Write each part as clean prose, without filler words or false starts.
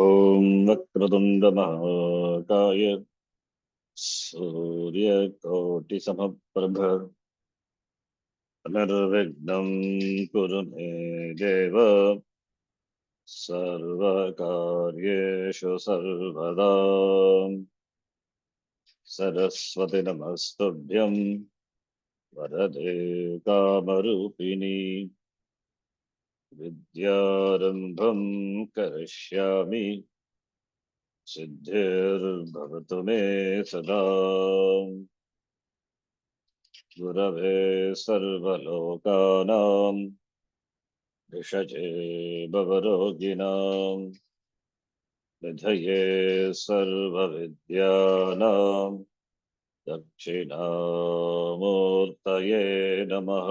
ॐ वक्रतुण्ड महाकाय सूर्यकोटिसमप्रभ निर्विघ्नं कुरु मे देव सर्वकार्येषु सर्वदा सरस्वती नमस्तुभ्यं वरदे कामरूपिणी विद्यारम्भं करिष्यामि सिद्धिर्भवतु मे सदा गुरवे सर्वलोकानां भिषजे भवरोगिणां निधये सर्वविद्यानां दक्षिणामूर्तये नमः।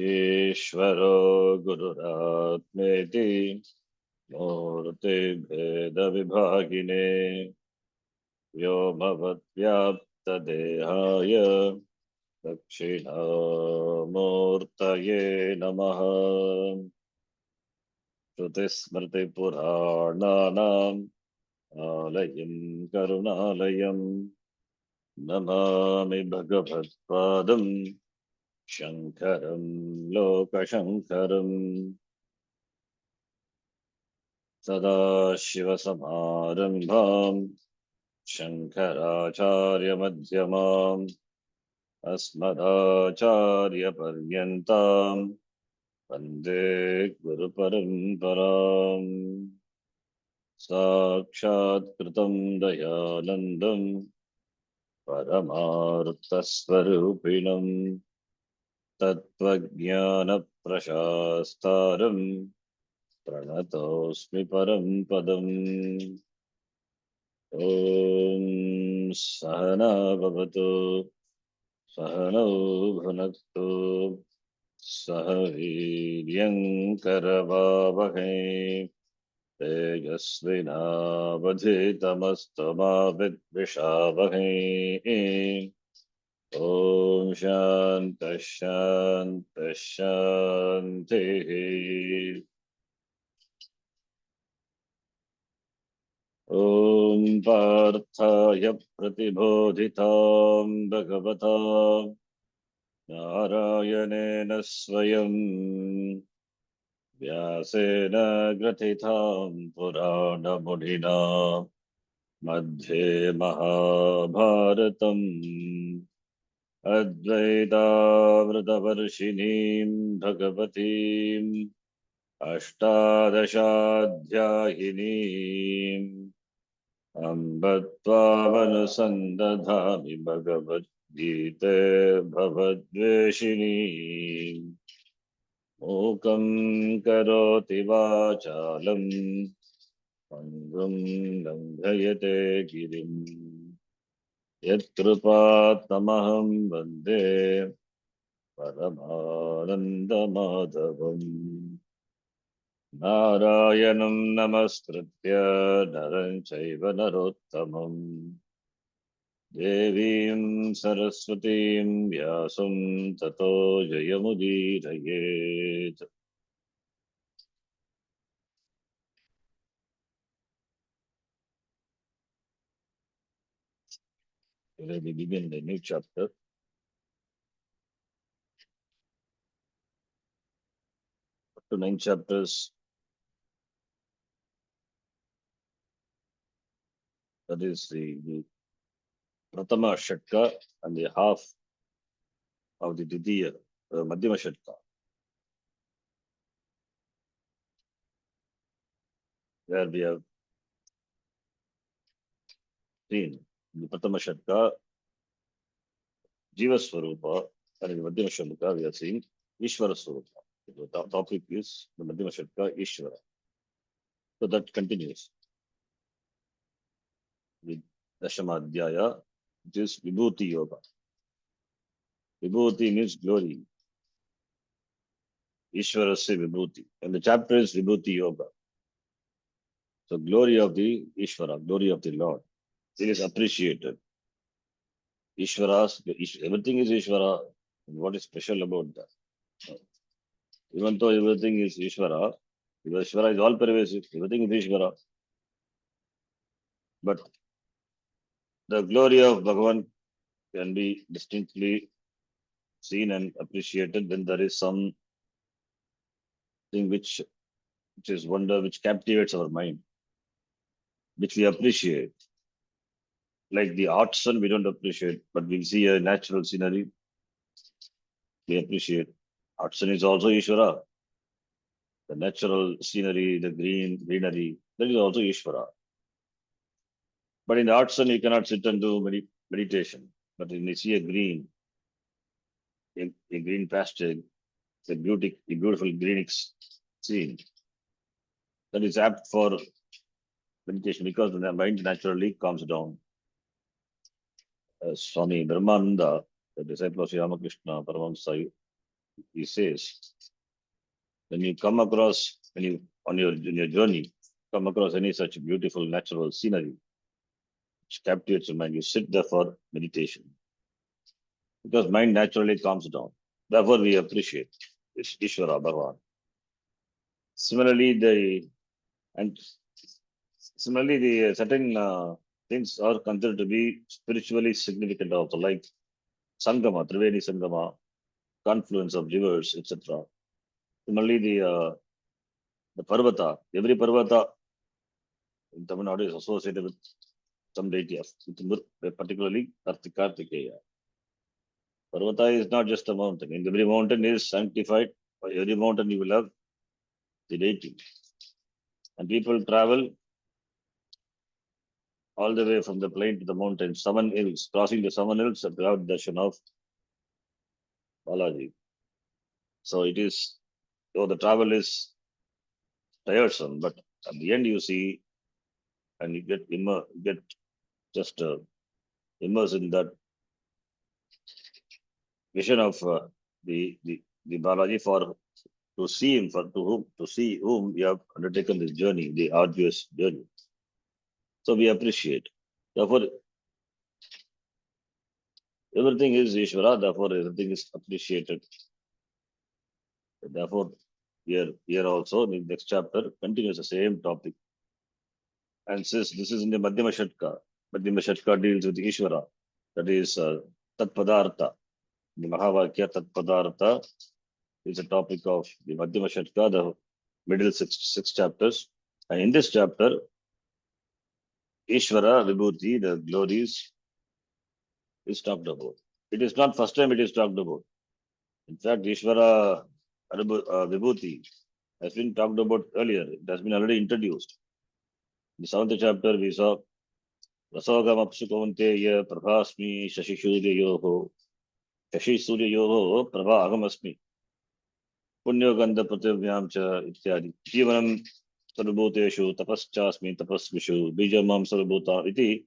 ईश्वरो गुरुरात्मेति मूर्तिभेदविभागिने व्योमवद्व्याप्तदेहाय दक्षिणामूर्तये नमः। श्रुतिस्मृतिपुराणानाम् आलयं करुणालयं नमामि भगवत्पादं शङ्करं लोकशङ्करम्। सदाशिवसमारम्भां शङ्कराचार्यमध्यमाम् अस्मदाचार्यपर्यन्तां वन्दे गुरुपरम्पराम्। साक्षात् कृतं दयानन्दं परमार्थस्वरूपिणं तत्त्वज्ञानप्रशास्तारं प्रणतोऽस्मि परं पदम्। ॐ सहना भवतु सहनौ भुनक्तु सह वीर्यङ्करवावहै तेजस्विनावधीतमस्तु मा विद्विषावहै। ॐ शान्तः शान्तः शान्तिः। ॐ पार्थाय प्रतिबोधितां भगवता नारायणेन स्वयं व्यासेन ग्रथितां पुराणमुनिना मध्ये महाभारतम् अद्वैतामृतवर्षिणीं भगवतीम् अष्टादशाध्यायिनीम् अम्ब त्वामनुसन्दधामि भगवद्गीते भवद्वेषिणी। मूकं करोति वाचालं पङ्गुं लङ्घयते गिरिं यत्कृपात्तमहं वन्दे परमानन्दमाधवम्। नारायणं नमस्कृत्य नरं चैव नरोत्तमम् देवीं सरस्वतीं व्यासं ततो जयमुदीरयेत्। Today we begin the new chapter. Up to 9 chapters. That is the Pratama Shatka and the half of the Ditiya, Madhyama Shatka. Where we have seen the Pratama Shatka, Jiva Swarupa, and in the Madhyama Shatka we have seen Ishvara Swarupa. The topic is the Madhyama Shatka Ishvara. So that continues with Dashamadhyaya, which is Vibhuti Yoga. Vibhuti means glory. Ishvarasya Vibhuti. And the chapter is Vibhuti Yoga. So glory of the Ishvara, glory of the Lord. It is appreciated. Ishvaras, everything is Ishvara. And what is special about that? Even though everything is Ishvara, Because Ishvara is all pervasive. Everything is Ishvara. But the glory of Bhagavan can be distinctly seen and appreciated when there is something which is wonder, which captivates our mind, which we appreciate. Like the artisan, we don't appreciate, but we see a natural scenery, we appreciate. Artisan is also Ishvara. The natural scenery, the greenery, that is also Ishvara. But in the artisan, you cannot sit and do meditation. But when you see a green pasture, a beautiful green scene, that is apt for meditation because the mind naturally calms down. Swami Brahmananda, the disciple of Sri Ramakrishna Paramahamsa, he says, when you come across, when you on in your journey, come across any such beautiful natural scenery which captivates your mind, you sit there for meditation because mind naturally calms down. Therefore, we appreciate Ishvara Bhagavan. Similarly, and similarly the certain things are considered to be spiritually significant also, like Sangama, Triveni Sangama, confluence of rivers, etc. Similarly, the Parvata, every Parvata in Tamil Nadu is associated with some deity, particularly Kartikeya. Parvata is not just a mountain. In every mountain is sanctified. By every mountain you will have the deity. And people travel all the way from the plain to the mountain, 7 hills, crossing the 7 hills and without darshan of Balaji. So it is, though the travel is tiresome, but at the end you see and you get just immersed in that vision of the Balaji for to see him, to see whom we have undertaken this journey, the arduous journey. So we appreciate. Therefore, everything is Ishvara, therefore everything is appreciated. Therefore, here also in the next chapter continues the same topic. And since this is in the Madhyama Shatka deals with Ishvara, that is Tat Padartha. The Mahavakya Tat Padartha is a topic of the Madhyama Shatka, the middle six chapters. And in this chapter, Ishvara, Vibhuti, the glories, is talked about. It is not first time it is talked about. In fact, Ishvara Vibhuti has been talked about earlier. It has been already introduced. In the 7th chapter, we saw Rasogam Apsukonteya Prabhasmi Shashi Suryayoho Shashi Suryayoho Prabha Agamasmi Punyogandha Pratyavyam Cha Ityadi Jivanam Sarvabhuteshu Tapaschasmi Tapasvishu Bijamam Sarvabhuta Iti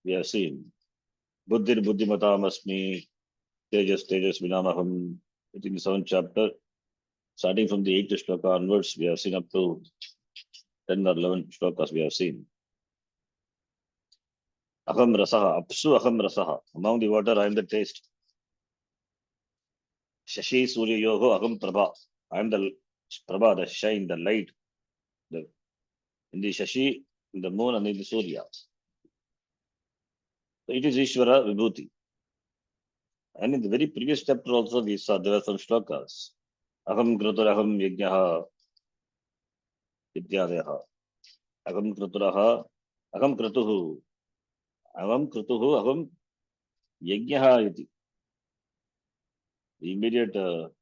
we have seen. Buddhir Buddhimatamasmi Tejas Tejas Vinamaham. In the 7th chapter, starting from the 8th shloka onwards, we have seen up to 10 or 11 shlokas we have seen. Aham rasaha, apsu aham rasaha. Among the water, I am the taste. Shashi Surya Yoho aham prabha. I am the prabha, the shine, the light. In the Shashi, in the moon, and in the Surya. So it is Ishvara Vibhuti. And in the very previous chapter also, we saw there were some shlokas. Aham Kruturaham Yajnaha Vidyadeha. Aham Kruturaha. Aham Krutuhu. Aham Krutuhu. Aham Yajnaha iti. The immediate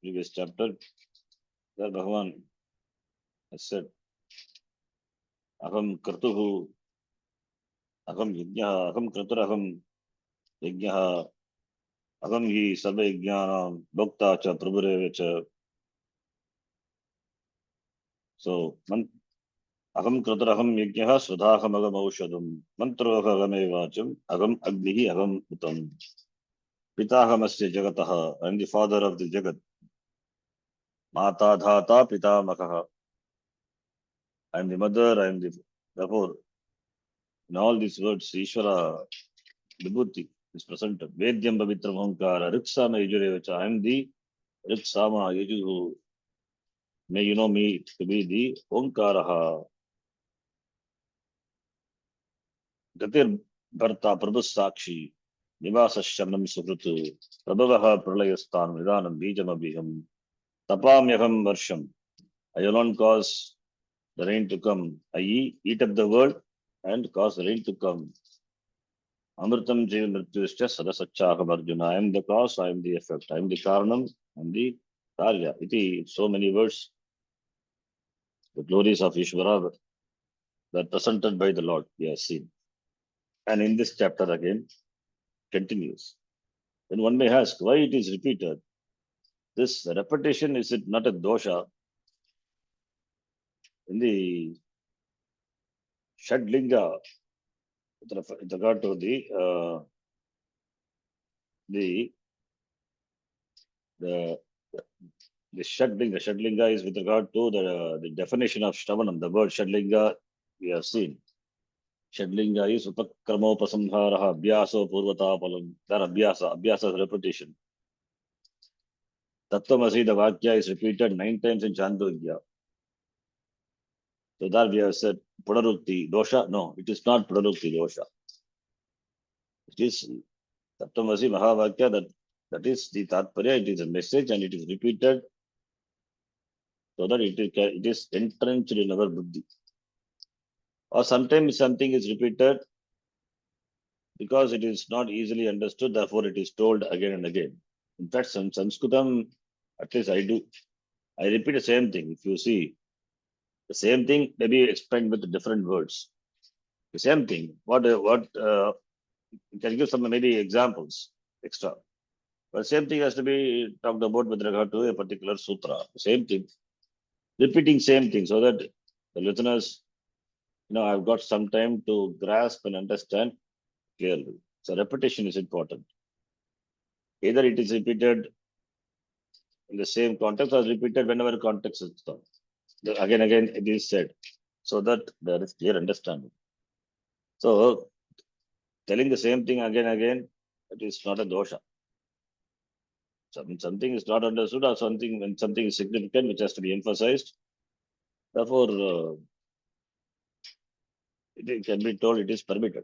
previous chapter, where Bhagavan has said, Aham Kratuhu, Aham Yajnaha, Aham Kraturaham Yajnaha, Aham Hi Sarva Yajnanam, Bhakta Cha Prabhureva Cha. So, Aham Kraturaham Yajnaha, Swadhaham Agam Aushadam, Mantroha Agam Agam Agnihi Agam Utam. Pitahamasya Jagataha, I am the father of the Jagat. Mata Dhata Pitamakaha, I am the mother, I am the. Therefore, in all these words, Ishvara Vibhuti is presented. Vedyam Pavitram Ahankara, Riksama Yajurevacha. I am the Riksama Yajuhu. May you know me to be the Omkaraha, Gatir Bharta Prabhusakshi, Nivasashanam Sukrutu, Prabhavaha Pralayastan Vidanam Bijamabhiham, Tapamyaham Varsham. I alone cause the rain to come, i.e., eat up the world and cause the rain to come. Amritam Jiva Mrityuscha Sadasachaham Arjuna. I am the cause, I am the effect. I am the Karanam, I am the Karya. Iti, so many words, the glories of Ishvara that presented by the Lord, we have seen. And in this chapter again, continues. Then one may ask why it is repeated. This repetition, is it not a dosha? In the Shadlinga, with regard to the the the Shadlinga is with regard to the definition of Shravanam. The word Shadlinga we have seen. Shadlinga is Upakramo Abhyaso Purvatapalam. That Abhyasa is repetition. Tattvamasi, the Vakya is repeated 9 times in Chandogya. So that we have said Pudarukti dosha. No, it is not Pudarukti dosha. It is Tattvamasi Mahavakya, that is the Tatparya, it is a message and it is repeated so that it is entrenched in our buddhi. Or sometimes something is repeated because it is not easily understood, therefore it is told again and again. In fact, some Sanskritam, at least I do, I repeat the same thing. If you see, the same thing maybe explained with different words. The same thing. You can give some maybe examples extra. But same thing has to be talked about with regard to a particular sutra. Same thing. Repeating same thing so that the listeners, I've got some time to grasp and understand clearly. So repetition is important. Either it is repeated in the same context or repeated whenever context is done. Again, it is said so that there is clear understanding. So telling the same thing again, it is not a dosha. So when something is not understood or when something is significant which has to be emphasized, therefore it can be told it is permitted.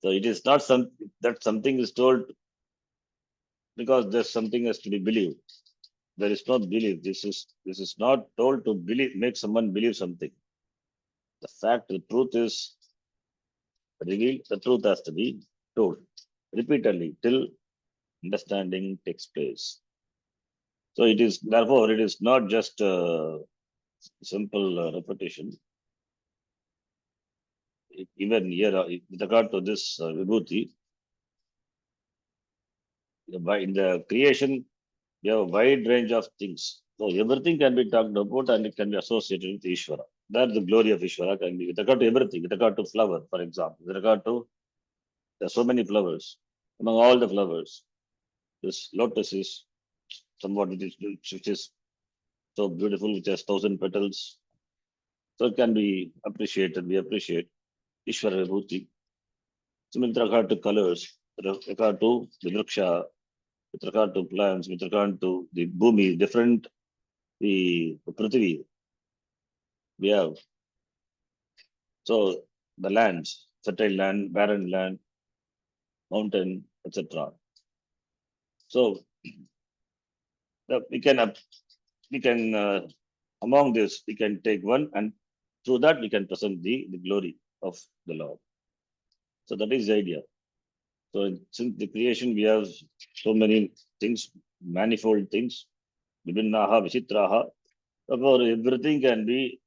So it is not that something is told because there's something has to be believed. There is no belief. This is not told to make someone believe something. The fact, the truth is revealed. The truth has to be told repeatedly till understanding takes place. So therefore it is not just simple repetition. Even here, with regard to this vibhuti, in the creation, we have a wide range of things. So everything can be talked about and it can be associated with Ishvara. That's the glory of Ishvara can be with regard to everything, with regard to flower, for example, with regard to there are so many flowers. Among all the flowers, this lotus is somewhat which is so beautiful, which has 1,000 petals. So it can be appreciated. We appreciate Ishvara Vibhuti. So with regard to colors, with regard to the vriksha, with regard to plants, with regard to the bhumi, different the prithvi, we have so the lands, fertile land, barren land, mountain, etc. So we can among this we can take one and through that we can present the glory of the Lord. So that is the idea. So since the creation we have so many things, manifold things, Vibhinnaha, Vichitraha. Therefore, everything can be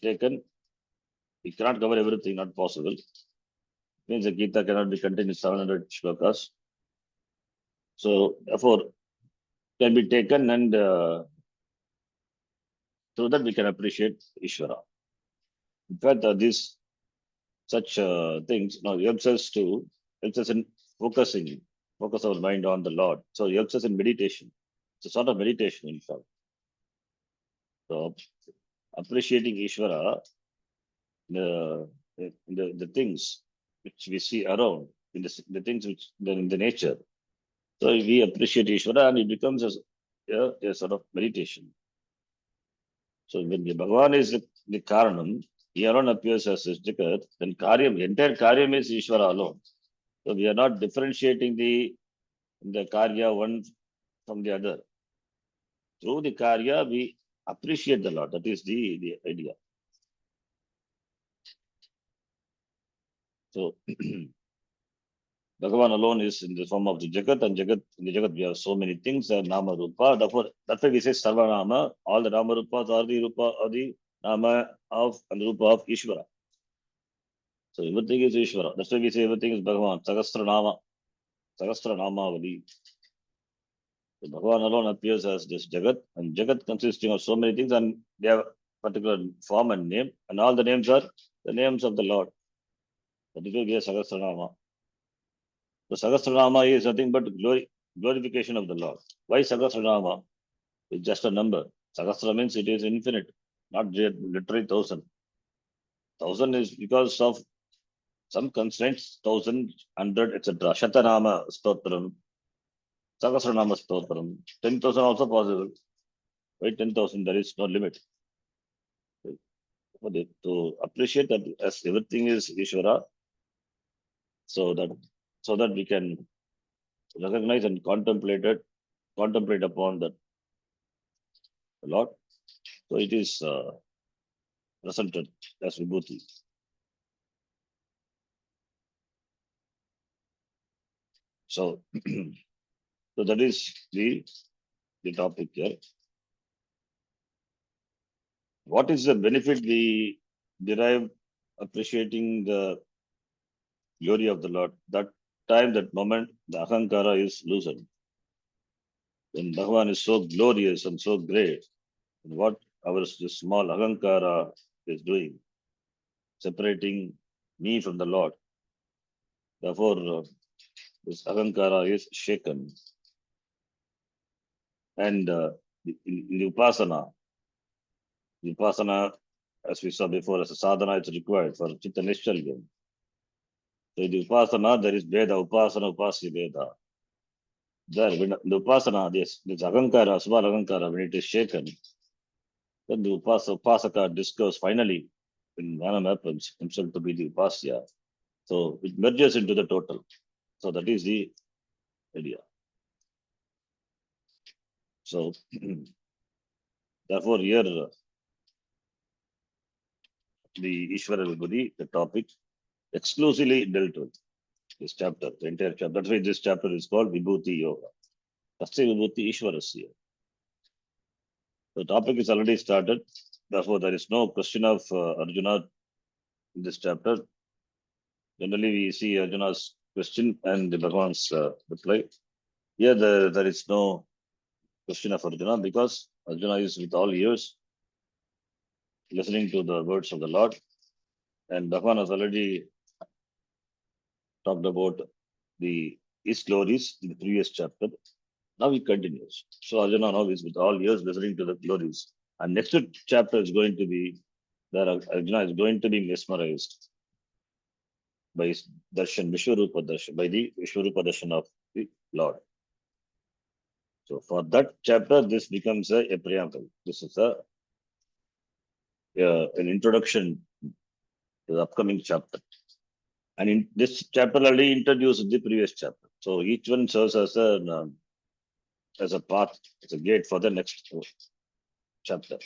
taken. We cannot cover everything, not possible. Means the Gita cannot be contained in 700 shlokas. So therefore, can be taken and through that we can appreciate Ishvara. In fact, these such things helps us in focus our mind on the Lord. So it helps us in meditation. It's a sort of meditation, in fact. So appreciating Ishvara, the things which we see around, in the things which in the nature. So we appreciate Ishvara and it becomes a sort of meditation. So when the Bhagavan is the Karanam, he alone appears as this Jagat, then Karyam, entire Karyam is Ishvara alone. So we are not differentiating the Karya one from the other. Through the Karya, we appreciate the Lord. That is the idea. So Bhagavan alone is in the form of the Jagat, and Jagat, in the Jagat we have so many things, Nama Rupa. Therefore, that's why we say Sarvanama. All the Nama Rupas are the Rupa or the Nama of and Rupa of Ishvara. So everything is Ishvara. That's why we say everything is Bhagavan. Sahasranama. Sahasranamavali. So Bhagavan alone appears as this Jagat, and Jagat consisting of so many things, and they have particular form and name, and all the names are the names of the Lord. That is why we have Sahasranama. So Sahasranama is nothing but glorification of the Lord. Why Sahasranama? It's just a number. Sahasra means it is infinite, not literally thousand. Thousand is because of some constraints, 1,000, 100, etc. Shatanama Stotram, Sahasranama Stotram. 10,000 also possible. Why 10,000? There is no limit. To appreciate that as everything is Ishvara, so that we can recognize and contemplate upon the Lord. So it is presented as Vibhuti. So, so that is the topic here. What is the benefit we derive appreciating the glory of the Lord? That time, that moment, the Ahankara is loosened. When Bhagavan is so glorious and so great, what our this small Ahankara is doing, separating me from the Lord. Therefore, this Ahankara is shaken. And in the Upasana, as we saw before, as a sadhana, it's required for Chitta Nishchalya. So in the Upasana, there is Veda, Upasana, Upasya Veda. There, when the Upasana, this Ahankara, small Ahankara, when it is shaken, then the Upasaka discovers finally, when Jnana happens, himself to be the Upasya. So it merges into the total. So that is the idea. So therefore here the Ishvara Vibhuti, the topic, exclusively dealt with this chapter, the entire chapter. That's why this chapter is called Vibhuti Yoga. Tasya Vibhuti Ishvarasya. The topic is already started. Therefore, there is no question of Arjuna in this chapter. Generally, we see Arjuna's question and the Bhagavan's reply. Here, there is no question of Arjuna because Arjuna is with all ears listening to the words of the Lord. And Bhagavan has already talked about his glories in the previous chapter. Now he continues. So Arjuna now is with all ears listening to the glories. And next chapter is going to be that Arjuna is going to be mesmerized by his darshan, Vishwarupa darshan, by the Vishwarupa darshan of the Lord. So for that chapter, this becomes a preamble. This is an introduction to the upcoming chapter. And in this chapter already introduced the previous chapter. So each one serves as a path, as a gate for the next chapter.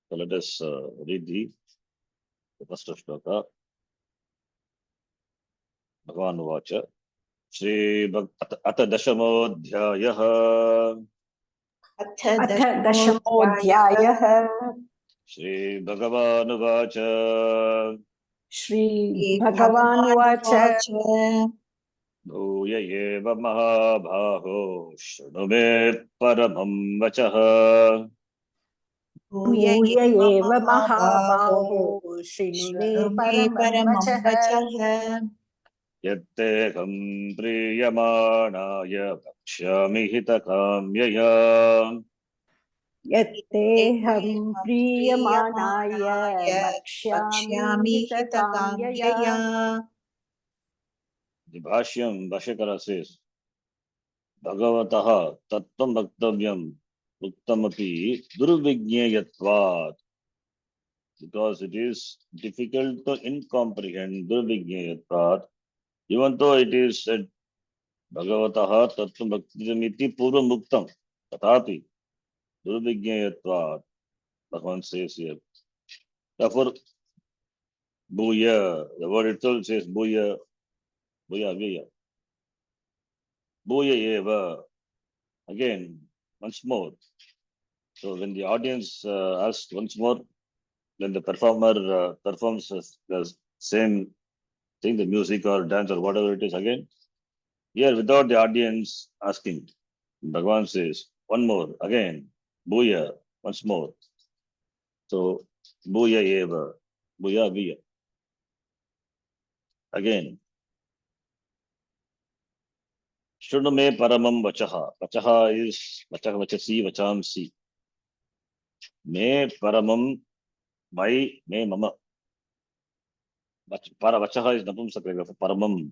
So let us read the first shloka. Bhagavan Vacha. अथ दशमोऽध्यायः अथ दशमोऽध्यायः श्रीभगवानुवाच श्रीभगवानुवाच भूय एव महाबाहो शृणु मे परमं वचः भूय एव महाबाहो शृणु मे परमं वचः यत्तेऽहं प्रीयमाणाय वक्ष्यामि हितकाम्यया यत्तेऽहं प्रीयमाणाय वक्ष्यामि हितकाम्यया भाष्यं भाष्यकार says भगवतः तत्त्वं वक्तव्यं uktamapi durvigneyatvat, because it is difficult to incomprehend durvigneyatvat, even though it is said Bhagavataha tattva bhakti purva muktam, tatapi durvigneyatvat, Bhagavan says here. Therefore, Bhuya, the word itself says Bhuya, Bhuya, Bhuya. Bhuya eva. Again, once more. So when the audience asks once more, when the performer performs the same thing, the music or dance or whatever it is again, here without the audience asking, Bhagavan says, one more, again, Bhuya, once more. So, Bhuya eva, Bhuya Bhuya. Again, Shruno me paramam vachaha. Vachaha is vachaha vachasi vachamsi. Me paramam, my, me mama. Para vachaha is napumsakliga. Paramam,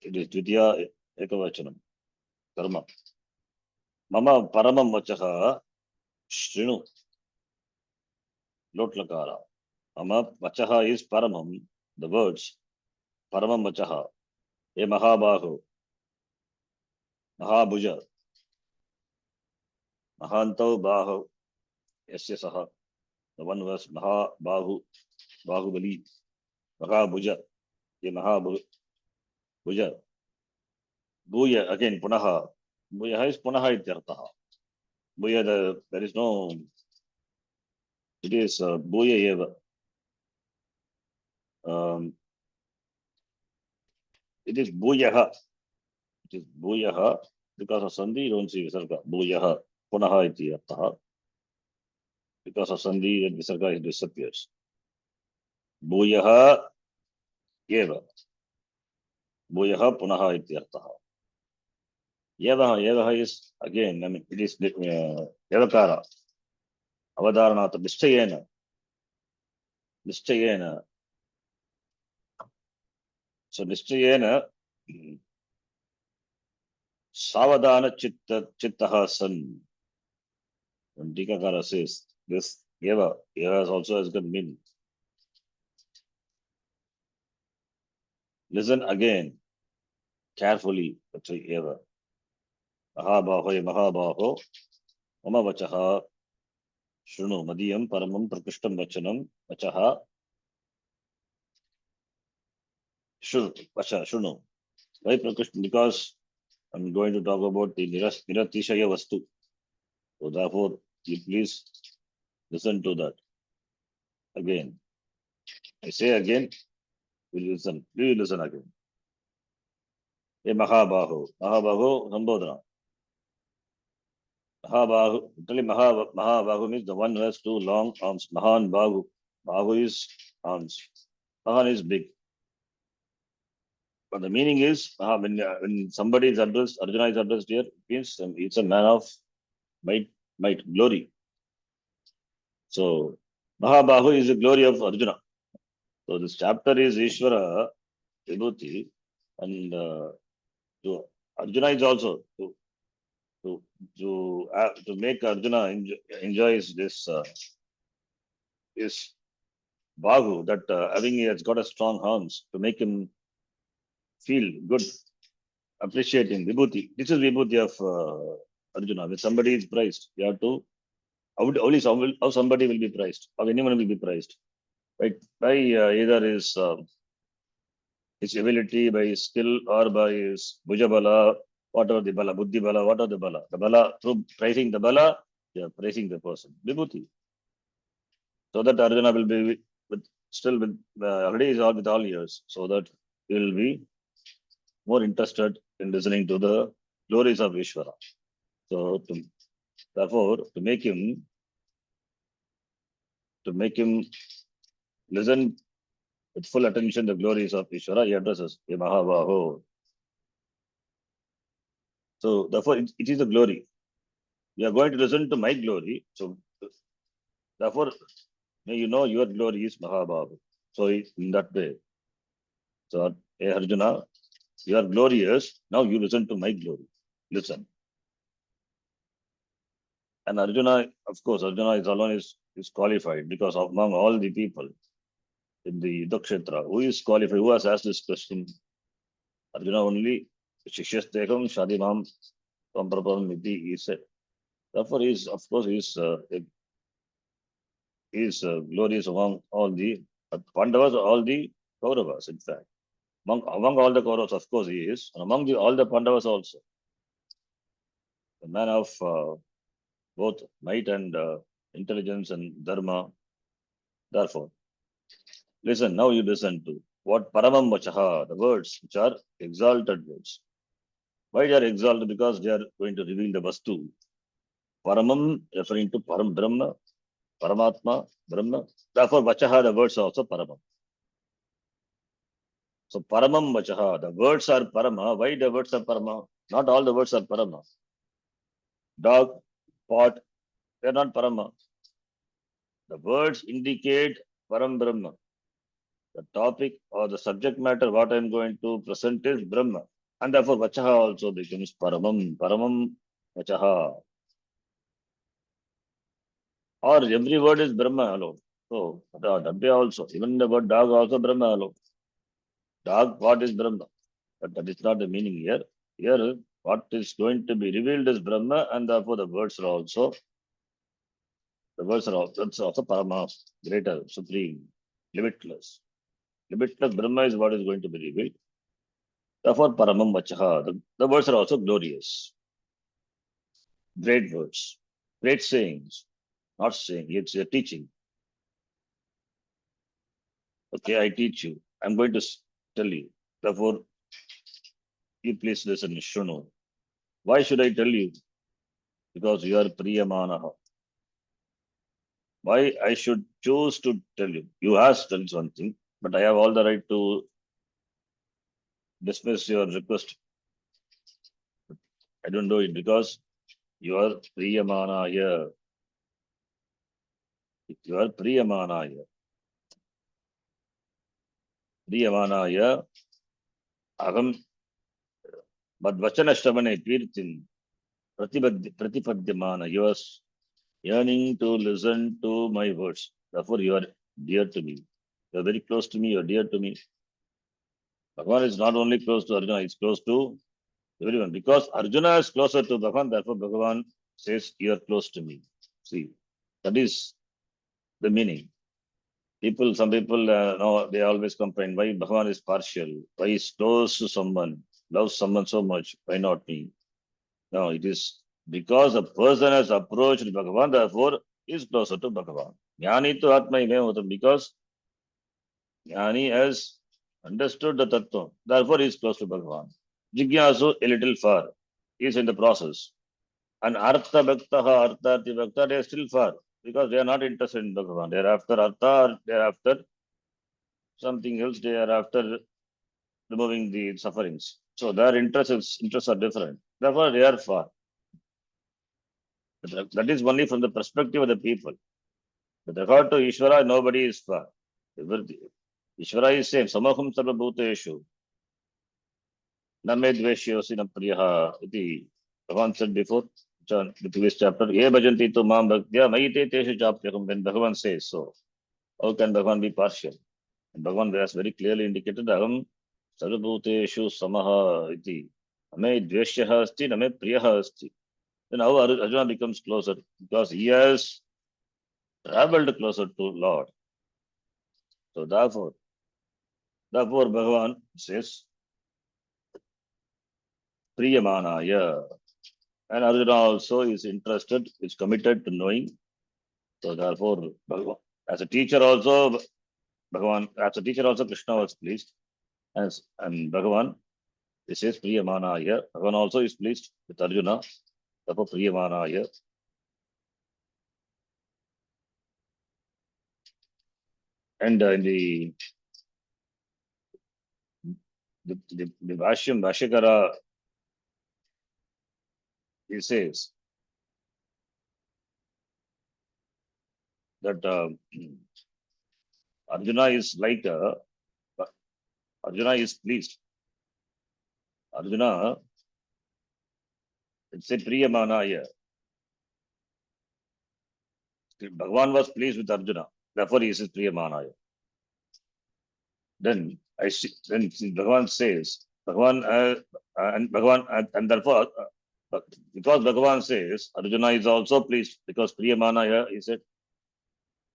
it is Dvitiya Ekavachanam. Karma. Mama paramam vachaha shrinu. Lotlakara. Mama vachaha is paramam. The words. Paramam vachaha. E mahabahu. Mahabhuja. Mahanto bahu. Yasya saha. The one was Mahabahu. Bahubali. Mahabhuja. E mahabhuja. Bhuya, again, punaha. Bhuya is punaha ityartaha. Bhuya, there is no, it is bhuya eva. It is bhuyaha. It is bhuyaha. Because of sandhi, you don't see visarga. Bhuyaha, punaha ityartaha. Because of sandhi, that visarga disappears. Bhuyaha eva. Bhuyaha punaha ityartaha. Yevaha is, again, I mean, it is evakara. Avadharanata, nischayena. So nischayena, savadana chittaha san. When Tikakara says this, eva is also has got meaning. Listen again, carefully, eva. Mahabaho, mama vachaha, shrunu, madiyam, paramam, prakishtam vachanam, vachaha, shrunu. Why prakishtam? Because I'm going to talk about the niratishaya vastu. So therefore, you please listen to that. Again. I say again, will listen. Please listen again. A Mahabahu. Mahabahu, Sambodhana. Mahabahu, literally Mahabahu means the one who has two long arms. Mahan Bahu. Bahu is arms. Mahan is big. But the meaning is, when somebody is addressed, Arjuna is addressed here, it means it's a man of might, glory. So, Mahabahu is the glory of Arjuna. So, this chapter is Ishvara, Vibhuti, and to Arjuna is also to make Arjuna enjoys this Bahu, that having he has got a strong arms to make him feel good, appreciate him. Vibhuti. This is Vibhuti of Arjuna. When somebody is praised, you have to how somebody will be praised, how anyone will be praised, right? By either his ability, by his skill, or by his bhujabala, whatever the bala, buddhi bala, whatever the bala. The bala, through praising the bala, you are praising the person. Vibhuti. So that Arjuna will be still with, already is all with all ears, so that he will be more interested in listening to the glories of Ishvara. So therefore, to make him listen with full attention the glories of Ishvara, he addresses the Mahabaho. So therefore, it is a glory. You are going to listen to my glory. So therefore, may you know your glory is Mahabahu. So in that way. So, hey Arjuna, you are glorious. Now you listen to my glory. Listen. And Arjuna, of course, Arjuna is alone is qualified because among all the people in the Yuddhakshetra, who is qualified, who has asked this question? Arjuna only. Shishyastekam Shadimam Pamprapam Niti, he said. Therefore, he is, of course, he is glorious among all the Pandavas, all the Kauravas, in fact. Among all the Kauravas, of course, he is. And among all the Pandavas also. A man of both might and intelligence and dharma. Therefore, listen, now you listen to what Paramam Vachaha, the words which are exalted words. Why they are exalted? Because they are going to reveal the Vastu. Paramam referring to Param Brahma, Paramatma, Brahma. Therefore, Vachaha, the words are also Paramam. So Paramam Vachaha, the words are Parama. Why the words are Parama? Not all the words are Parama. Dog, pot, they are not Parama. The words indicate Param Brahma. The topic or the subject matter, what I am going to present is Brahma. And therefore Vachaha also becomes Paramam. Paramam Vachaha. Or every word is Brahma alone. So the Dabya also, even the word dog also Brahma alone. Dog, what is Brahma? But that is not the meaning here. Here, what is going to be revealed is Brahma, and therefore the words are also that's also Parama, greater, supreme, limitless. Limitless Brahma is what is going to be revealed. Therefore, Paramam Vachaha. The words are also glorious. Great words, great sayings, not saying, it's a teaching. Okay, I teach you. I'm going to tell you. Therefore, you please listen, Shunu. Why should I tell you? Because you are Priyamanaha. Why I should choose to tell you? You asked tell something, but I have all the right to dismiss your request. I don't do it because you are Priyamanaya. You are Priyamanaya. Priyamanaya. Aham Madvachanashtamane Kirtin Pratipadyamana. You are yearning to listen to my words. Therefore, you are dear to me. You are very close to me. You are dear to me. Bhagavan is not only close to Arjuna, he is close to everyone. Because Arjuna is closer to Bhagavan, therefore Bhagavan says, you are close to me. See, that is the meaning. Some people, know, they always complain why Bhagavan is partial, why he is close to someone, loves someone so much, why not me? No, it is because a person has approached Bhagavan, therefore is closer to Bhagavan. Jnani to Atma Ime, because Jnani has understood the Tattva, therefore he is close to Bhagavan. Jigyasu a little far, he is in the process. And Artha Bhaktaha, Artharthi Bhakta, they are still far because they are not interested in Bhagavan. They are after Artha, they are after something else, they are after removing the sufferings. So their interests are different. Therefore, they are far. That is only from the perspective of the people. With regard to Ishvara, nobody is far. Ishvara is same. Samaham sarva bhuteshu. Name dveshyosi na priyaha. Iti Bhagavan said before, the previous chapter. Ye bhajanti tu mam bhaktya mayite teshu chapyakam. When Bhagavan says so, how can Bhagavan be partial? And Bhagavan has very clearly indicated, Aham sarva bhuteshu samaha iti. Name dveshyaha asti, name priyaha asti. Then how Arjuna becomes closer? Because he has traveled closer to Lord. So therefore Bhagavan says, Priyamanaya. And Arjuna also is interested, is committed to knowing. So therefore, Bhagavan, as a teacher also, Krishna was pleased. And Bhagavan, he says Priyamanaya. Bhagavan also is pleased with Arjuna. Therefore, Priyamanaya. And in the Bhashyakara, he says that Arjuna is like Arjuna is pleased. Arjuna, it's a Priyamanaya. Bhagavan was pleased with Arjuna. Therefore, he says Priyamanaya. Then I see, then Bhagavan says, and therefore, because Bhagavan says, Arjuna is also pleased because Priyamanaya is it.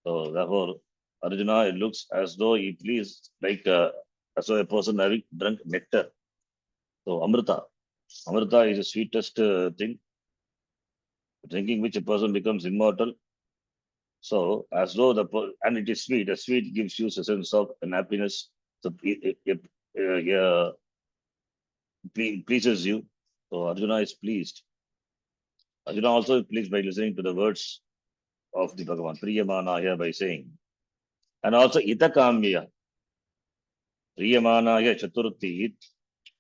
So therefore, Arjuna, it looks as though he pleased, like as though a person having drunk nectar. So Amrita. Amrita is the sweetest thing, drinking which a person becomes immortal. So as though and it is sweet. A sweet gives you a sense of an happiness. So yeah, pleases you. So Arjuna is pleased. Arjuna also is pleased by listening to the words of the Bhagavan, Priyamanaya, by saying. And also Itakamya, Priyamanaya Chaturthi,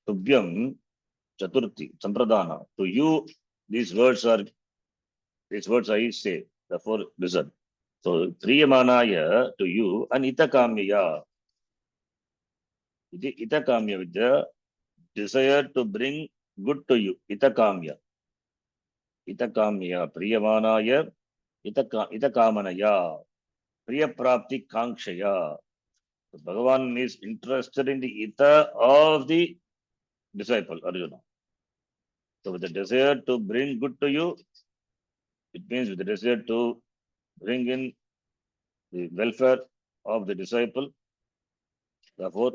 Tubhyam Chaturthi, Sampradana. To you, these words I say, therefore listen. So Priyamanaya to you and Itakamya. Itakamya with the desire to bring good to you. Itakamya. Itakamya. Priyamanaya. Itakamanaya. Priyaprapti Kankshaya. So Bhagavan is interested in the ita of the disciple, Arjuna. So with the desire to bring good to you, it means with the desire to bring in the welfare of the disciple. Therefore,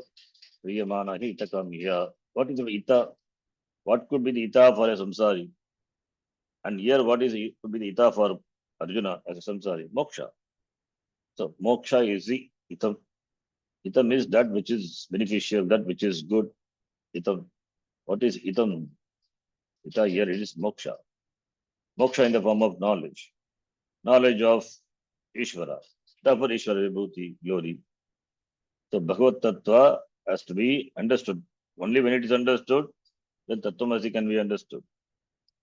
Priyamanahi Itakamiya. What is the ita? What could be the ita for a samsari? And here, could be the ita for Arjuna as a samsari? Moksha. So moksha is the itam. Itam is that which is beneficial, that which is good. Itam. What is itam? Ita here it is moksha. Moksha in the form of knowledge. Knowledge of Ishvara. Therefore, Ishvara Vibhuti, glory. So Bhagavad Tattva has to be understood. Only when it is understood, then Tattvamasi can be understood.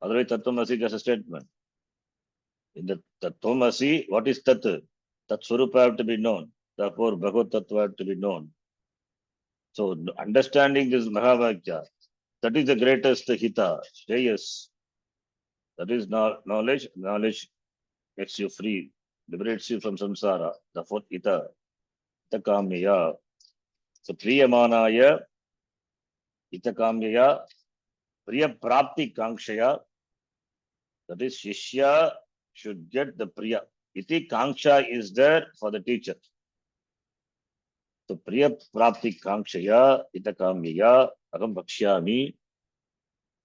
Otherwise, Tattvamasi is just a statement. In the Tattvamasi, what is Tat? Tat Swarupa have to be known. Therefore, Bhagavad Tattva have to be known. So, understanding this Mahavakya, that is the greatest hita, Shreyas. That is knowledge. Knowledge makes you free, liberates you from samsara. Therefore, hita, itakamya. So, Priyamanaya, itakamya, Priya Prapti Kankshaya. That is, Shishya should get the Priya. Iti Kanksha is there for the teacher. So Priya Prapti Kankshaya, Itakamya, Agam Bhakshyami,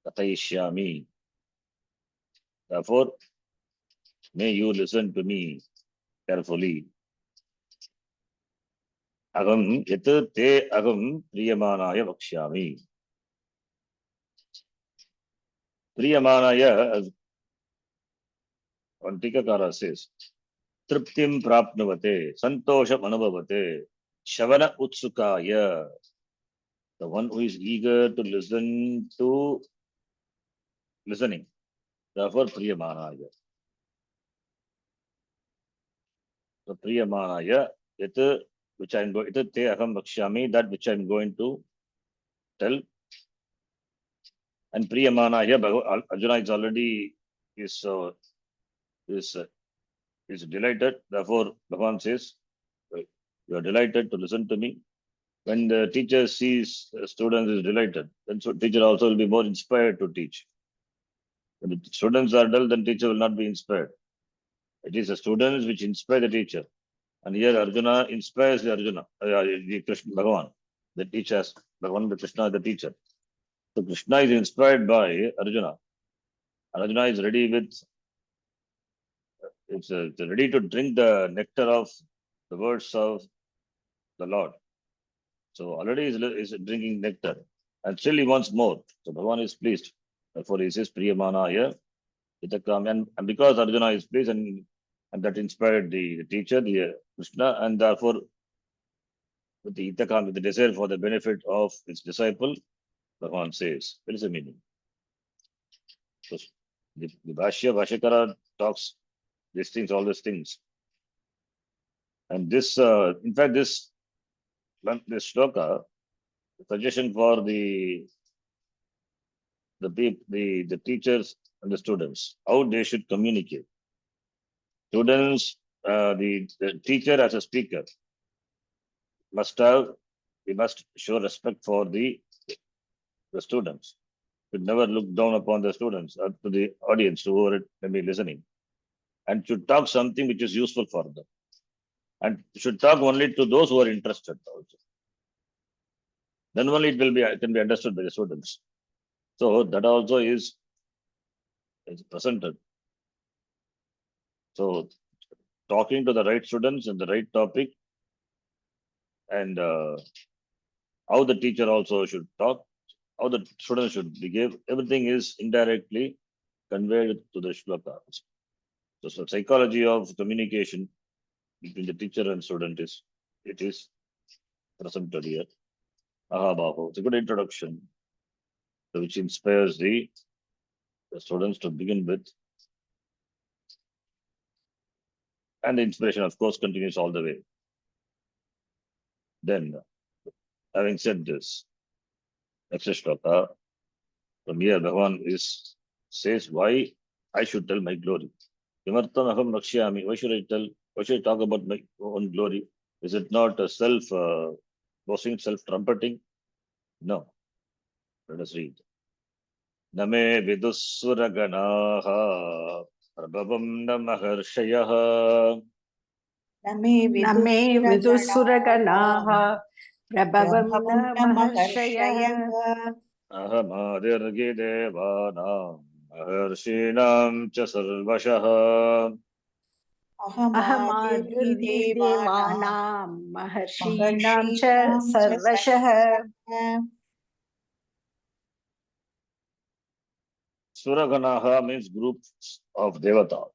Katayishyami. Therefore, may you listen to me carefully. Agam Yat Te Agam Priyamanaya Bhakshyami. Priyamanaya, as one Tikakara says, Triptim Prapnavate, Santosham Anubhavate, Shavana Utsukaya. The one who is eager to listen to listening. Therefore, Priyamanaya. So, Priyamanaya, yat which I am going to te aham bhakshyami, that which I am going to tell. And Priyamanaya, Arjuna is already is delighted. Therefore, Bhagavan says, you are delighted to listen to me. When the teacher sees students is delighted, then so teacher also will be more inspired to teach. When the students are dull, then teacher will not be inspired. It is the students which inspire the teacher. And here Arjuna inspires the the Krishna Bhagavan, the teachers, Bhagavan, the Krishna, the teacher. So Krishna is inspired by Arjuna. And Arjuna is ready it's ready to drink the nectar of the words of the Lord. So already is drinking nectar. And still he wants more. So Bhagavan is pleased. Therefore he says, Priyamanaya, Itakam. And because Arjuna is pleased and that inspired the teacher, the Krishna, and therefore with the itakam, with the desire for the benefit of its disciple, Bhagavan says, there is a meaning. So the Bhashyakara talks these things, all these things. And this, in fact, this shloka, the suggestion for the teachers and the students, how they should communicate. Students the teacher as a speaker we must show respect for the students. Should never look down upon the students or to the audience, to whoever it may be listening, and should talk something which is useful for them. And should talk only to those who are interested also. Then only it can be understood by the students. So that also is presented. So talking to the right students and the right topic, and how the teacher also should talk, how the students should behave, everything is indirectly conveyed to the shloka. So psychology of communication between the teacher and student is presented here. Ahabaho. It's a good introduction, which inspires the students to begin with. And the inspiration, of course, continues all the way. Then, having said this, next shloka, from here, Bhagavan says why I should tell my glory. Kimartam aham rakshyami. Why should I talk about my own glory? Is it not a boasting, self-trumpeting? No. Let us read. Name vidussuraganaha prabhavam na maharshayah. न मे विदुसुरगणाः प्रभवं न महर्षयः Ahamadirgi devanam maharshinam cha sarvashah. अहमादिर्हि देवानां महर्षीणां च सर्वशः Suraganaha means groups of devata.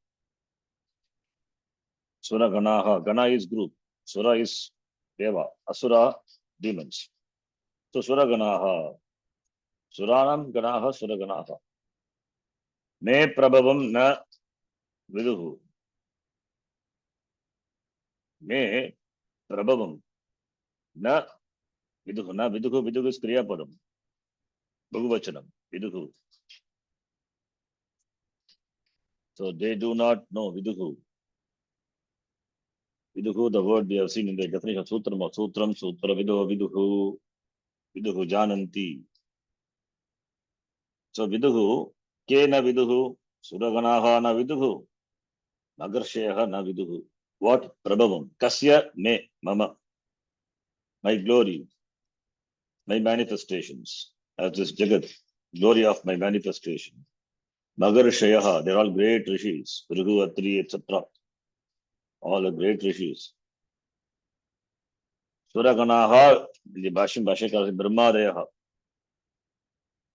Suraganaha, Gana is group. Sura is deva. Asura, demons. So Suraganaha. Suranam Ganaha Suraganaha. Me Prabhavam na Viduhu. Me Prabhavam na Viduhu. Na Viduhu. Viduhu is Kriya Padam. Bhagavachanam. Viduhu. So they do not know Viduhu. Viduhu, the word we have seen in the definition of Sutram, Sutra, Viduhu, Viduhu, Jananti. So Viduhu, Ke na Viduhu, Suraganaha na Viduhu, Magarsheha na Viduhu. What? Prabhavam. Kasya me mama. My glory, my manifestations, as this Jagat, glory of my manifestation. Magarshayaha, they're all great rishis, Bhrigu, Atri, etc. All are great rishis. Suraganaha, the Bhashikara, Brahmadeyaha.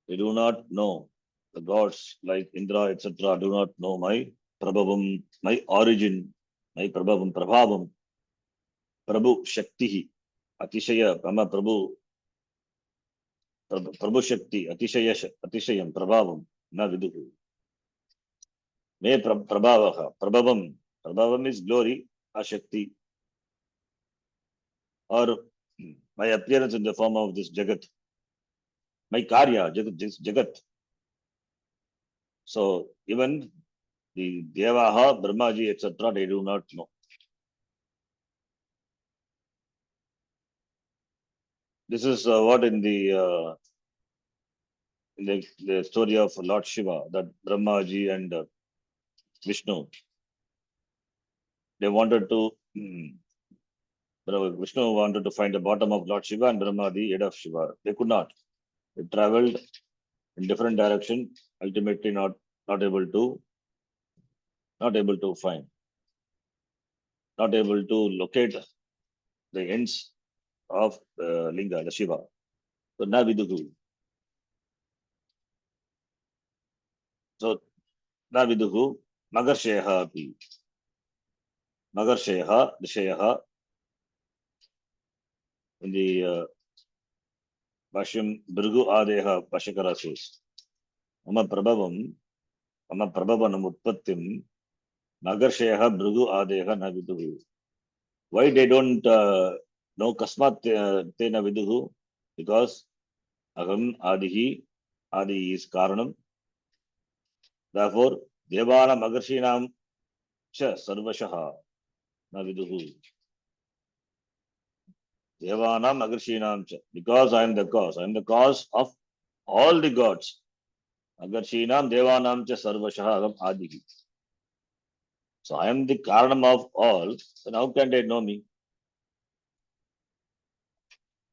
They do not know. The gods like Indra, etc., do not know my Prabhavam, my origin, my Prabhavam, Prabhavam, Prabhu Shaktihi, Atishaya, Mama Prabhu, Prabhu Shakti, Atishayam, Prabhavam, na Viduhu. Me Prabhavaha, Prabhavam. Prabhavam is glory, Ashakti, or my appearance in the form of this Jagat. My Karya, Jagat. So even the Devaha, Brahmaji, etc., they do not know. This is what in the story of Lord Shiva, that Brahmaji and Vishnu, they wanted to, Vishnu wanted to find the bottom of Lord Shiva and Brahma the head of Shiva. They could not. They traveled in different direction, ultimately not able to find, not able to locate the ends of Linga, the Shiva. So na viduhu. So na viduhu, Magarsheha api. Magarsheha, Dishayaha, in the Bhashyam Bhrigu Adeha Bhashikara says, Mama Prabhavam Utpattim Magarsheha Bhrigu Adeha na viduhu. Why they don't know Kasmat te na viduhu? Because Aham Adihi, Adi is Karanam. Therefore, Devana Magarshinam cha Sarvashaha. na viduhu. Devanam Agarshinam cha. Because I am the cause. I am the cause of all the gods. Agarshinam Devanam cha Sarvashaha Agam Adihi. So I am the Karanam of all. Then how can they know me?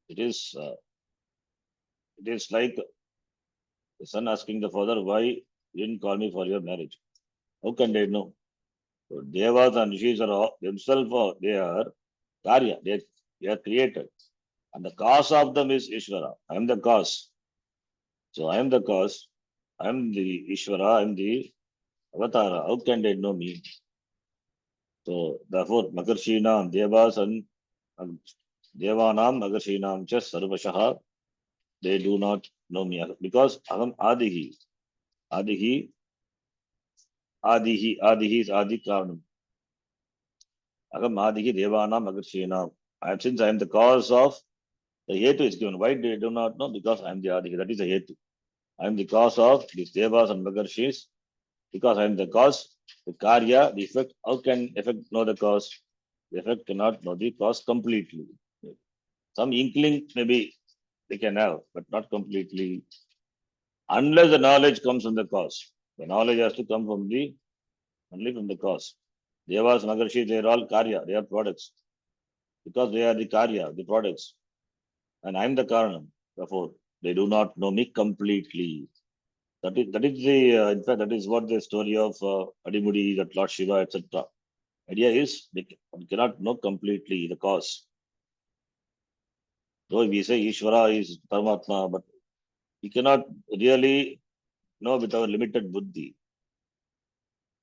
It is like the son asking the father, why you didn't call me for your marriage? How can they know? So Devas and Rishis are all, themselves, they are Karya, they are created. And the cause of them is Ishvara. I am the cause. So I am the cause. I am the Ishvara. I am the Avatara. How can they know me? So therefore, Makarshinam, Devas and Devanam, Makarshinam, just Sarvashaha, they do not know me. Because Aham Adihi. Adihi, Adihi is Adi Karanam. Aham Adihi Devanam, Makarshinam. Since I am the cause of the Hetu is given. Why they do not know? Because I am the Adihi. That is the Hetu. I am the cause of these Devas and Makarshis. Because I am the cause, the Karya, the effect. How can effect know the cause? The effect cannot know the cause completely. Some inkling maybe they can have, but not completely. Unless the knowledge comes from the cause. The knowledge has to come from only from the cause. Devas, Makarshi, they are all Karya, they are products. Because they are the Karya, the products. And I am the Karanam. Therefore, they do not know me completely. That is the, in fact, that is what the story of Adimudi, that Lord Shiva, etc. Idea is, we cannot know completely the cause. Though we say Ishvara is Paramatma, but we cannot really know with our limited buddhi.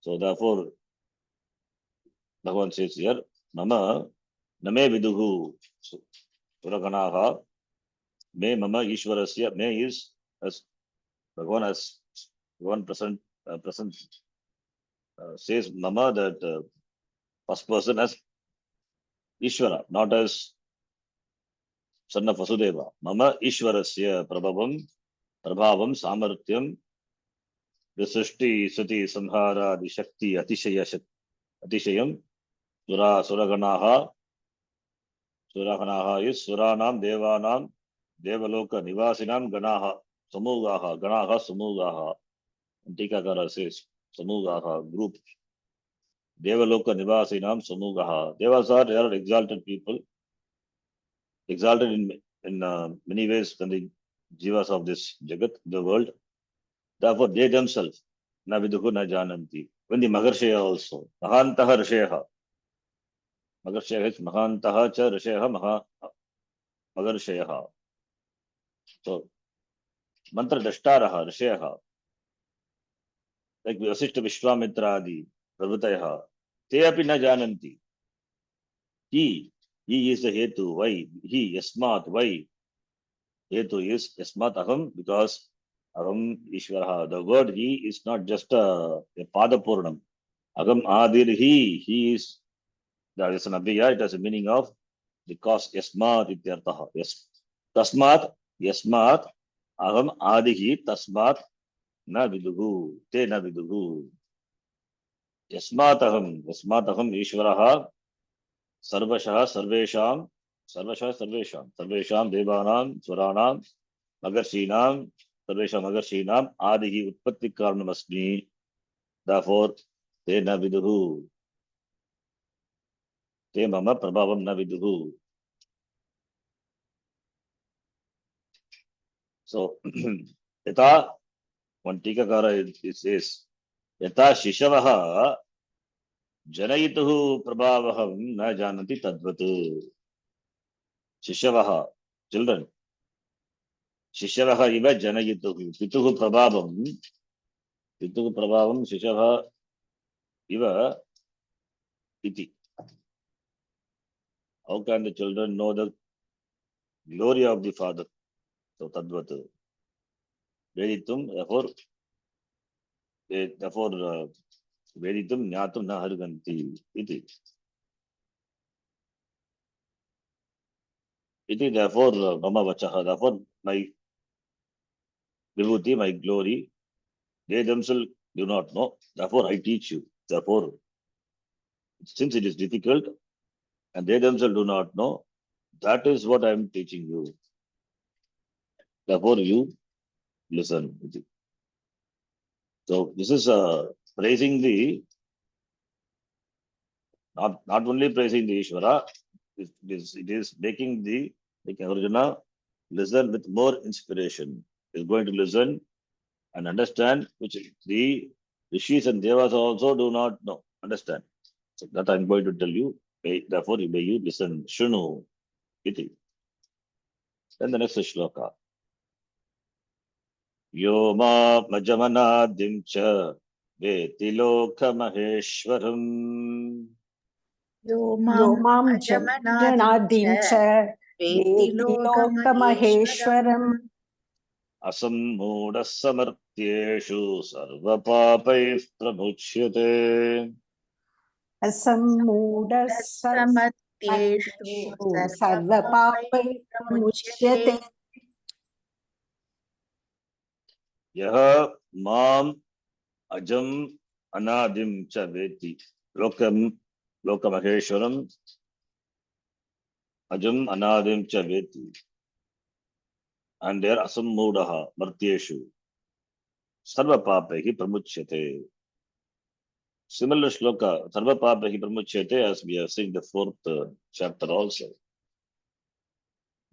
So therefore, Bhagavan says here, Mama, Name Viduhu, Suraganaha, Me Mama Ishvarasya, Me is, as Bhagavan has one present says Mama, that first person as Ishvara, not as son of Vasudeva. Mama Ishvarasya Prabhavam Samartyam, the Srishti Sati Samhara, the Shakti Atishayam, Suraganaha is Suranam Devanam Devaloka Nivasinam Ganaha Ganaha Samugaha. And Tikakara says Samugaha group. Devaloka Nivasinam Samugaha. Devas are exalted people, exalted in many ways than the jivas of this Jagat, the world. Therefore, they themselves, na viduhu na jananti. When the Maharshaya also, Mahantaha Risheha. Maharshaya is Mahantaha cha Risheha Maharshaya. So, Mantra Dashtaraha Risheha. Like Vasishta Vishwamitra Adi, Prabhutayaha. Te api na jananti. He is the Hetu. Why? He, Yasmat. Why? Hetu is Yasmat Aham, because Aham Ishvaraha. The word he is not just a Padapurnam. Agam Adir he is, that is an Abhiya, it has a meaning of the cause Yasmat Ityartaha. Yes. Yasmat Agam Adihi Tasmat na viduhu, te na viduhu. Yasmataham Ishvaraha Sarvashaha Sarvesham Devanam Swaranam Magarshinam Magarshinaam Adihi Utpatti Karanamasmi. Therefore, te na viduhu. Te mama prabhavam na viduhu. So, yata, one Tikakara says, yata Shishavaha Janayituhu Prabhavaham na janati tadvatu. Shishavaha, children. Shishavaha iva janayituhu. Pituhu prabhavam Shishavaha iva iti. How can the children know the glory of the father? So tadvatu. Veditum, therefore, Veditum Nyatum na harganti. Iti. Iti, therefore, Mama Vachaha. Therefore, my Vibhuti, my glory, they themselves do not know. Therefore, I teach you. Therefore, since it is difficult, and they themselves do not know. That is what I am teaching you. Therefore, you listen. So this is praising the, not only praising the Ishvara, it is making Arjuna listen with more inspiration. Is going to listen and understand, which the rishis and devas also do not know. Understand. So that I am going to tell you. Therefore, may you listen. Shunu iti. Then the next shloka. Yo ma majamanadim cha veti loka maheshwaram. Yo Yo mam janadim cha veti veti lokamaheshwaram Asammuda samartyeshu sarvapapais pramuchyate. asammuda samatyeshu sarvapapai pramuchyate. Yaha mam ajam anadim cha veti. Lokamaheshwaram ajam anadim cha veti. And there asammudaha martyeshu sarvapapai pramuchyate. Similar shloka, Sarva Papahi Brahmachyate, as we are seeing the fourth chapter also.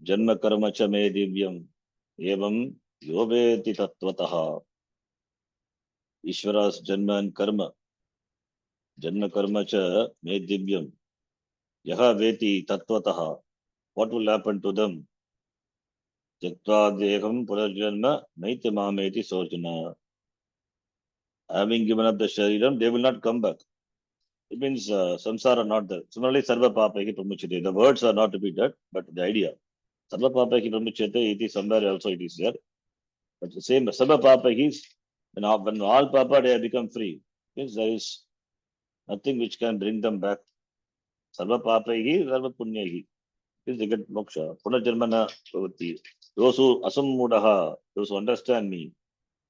Janma Karma Cha Me Divyam Evam Yoveti Tattvataha. Ishvara's Janma and Karma. Janma Karma Cha Me Divyam. Yaha Veti Tattvataha. What will happen to them? Jaktva Deham Purajjanma Naitya Mameti Sorjana. Having given up the Shariram, they will not come back. It means samsara not there. Similarly, Sarva Papahi Brahmachyate. The words are not repeated, but the idea. Sarva Papaki Brahmachyate, it is somewhere also it is there. But the same Sarva Papaki is when all Papa they have become free. Means there is nothing which can bring them back. Sarva Papaki, Sarva Punyahi. Means they get moksha. Punarjanmana Bhavati. Those who asammudaha, those who understand me,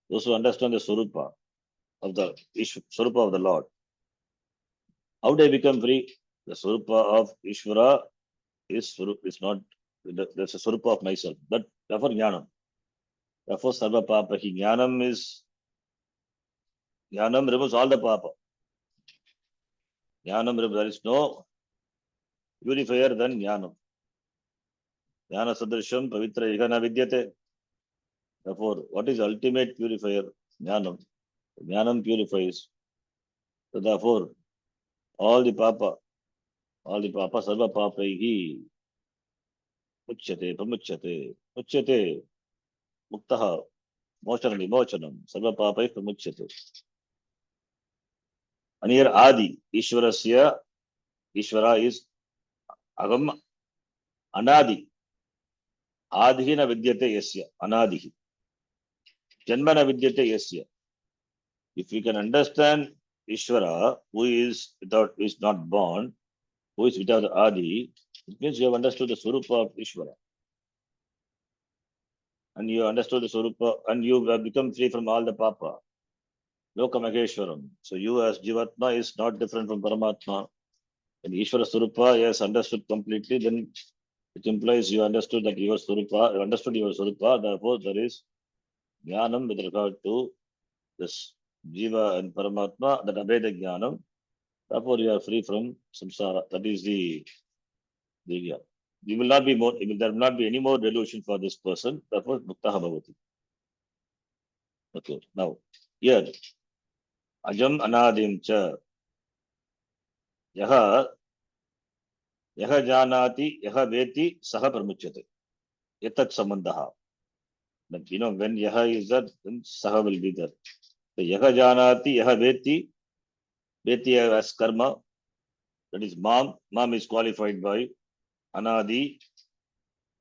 those who understand the Swarupa of the Swarupa of the Lord. How they become free? The Swarupa of Ishvara is not, there's a Swarupa of myself. But therefore Jnanam. Therefore, Sarva Papa Hi. Jnanam removes all the Papa. Jnanam removes, there is no purifier than Jnanam. Jnana Sadrisham Pavitra Igana Vidyate. Therefore, what is ultimate purifier? Jnanam. Jnanam purifies. So therefore, all the Papa, Sarva Papa Hi. Muchyate, Pramuchyate, Muchyate, Muktaha, Mochanam, Sarva Papa Pramuchyate. And here Adi, Ishwarasya, Ishvara is Agam Anadi. Adhi na vidyate yasya. Anadihi. Janma na vidyate yasya. If we can understand Ishvara, who is not born, who is without Adi, it means you have understood the Swarupa of Ishvara. And you understood the Swarupa, and you have become free from all the Papa. Lokamaheshwaram. So you as Jivatma is not different from Paramatma. When Ishvara Swarupa is understood completely, then it implies you understood that your Swarupa, you understood your Swarupa, therefore there is Jnanam with regard to this Jiva and Paramatma, that Abheda Jnanam. Therefore you are free from samsara. That is the you will not be more, there will not be any more delusion for this person. Therefore, Muktaha Bhavati. Okay, now here Ajam Anadim Cha Yaha Janati Yaha Veti Saha Pramuchyate. Yatat Samandaha. But you know, when Yaha is there, then Saha will be there. So Yaha Janati Yaha Veti as karma. That is Mam. Mam is qualified by Anadi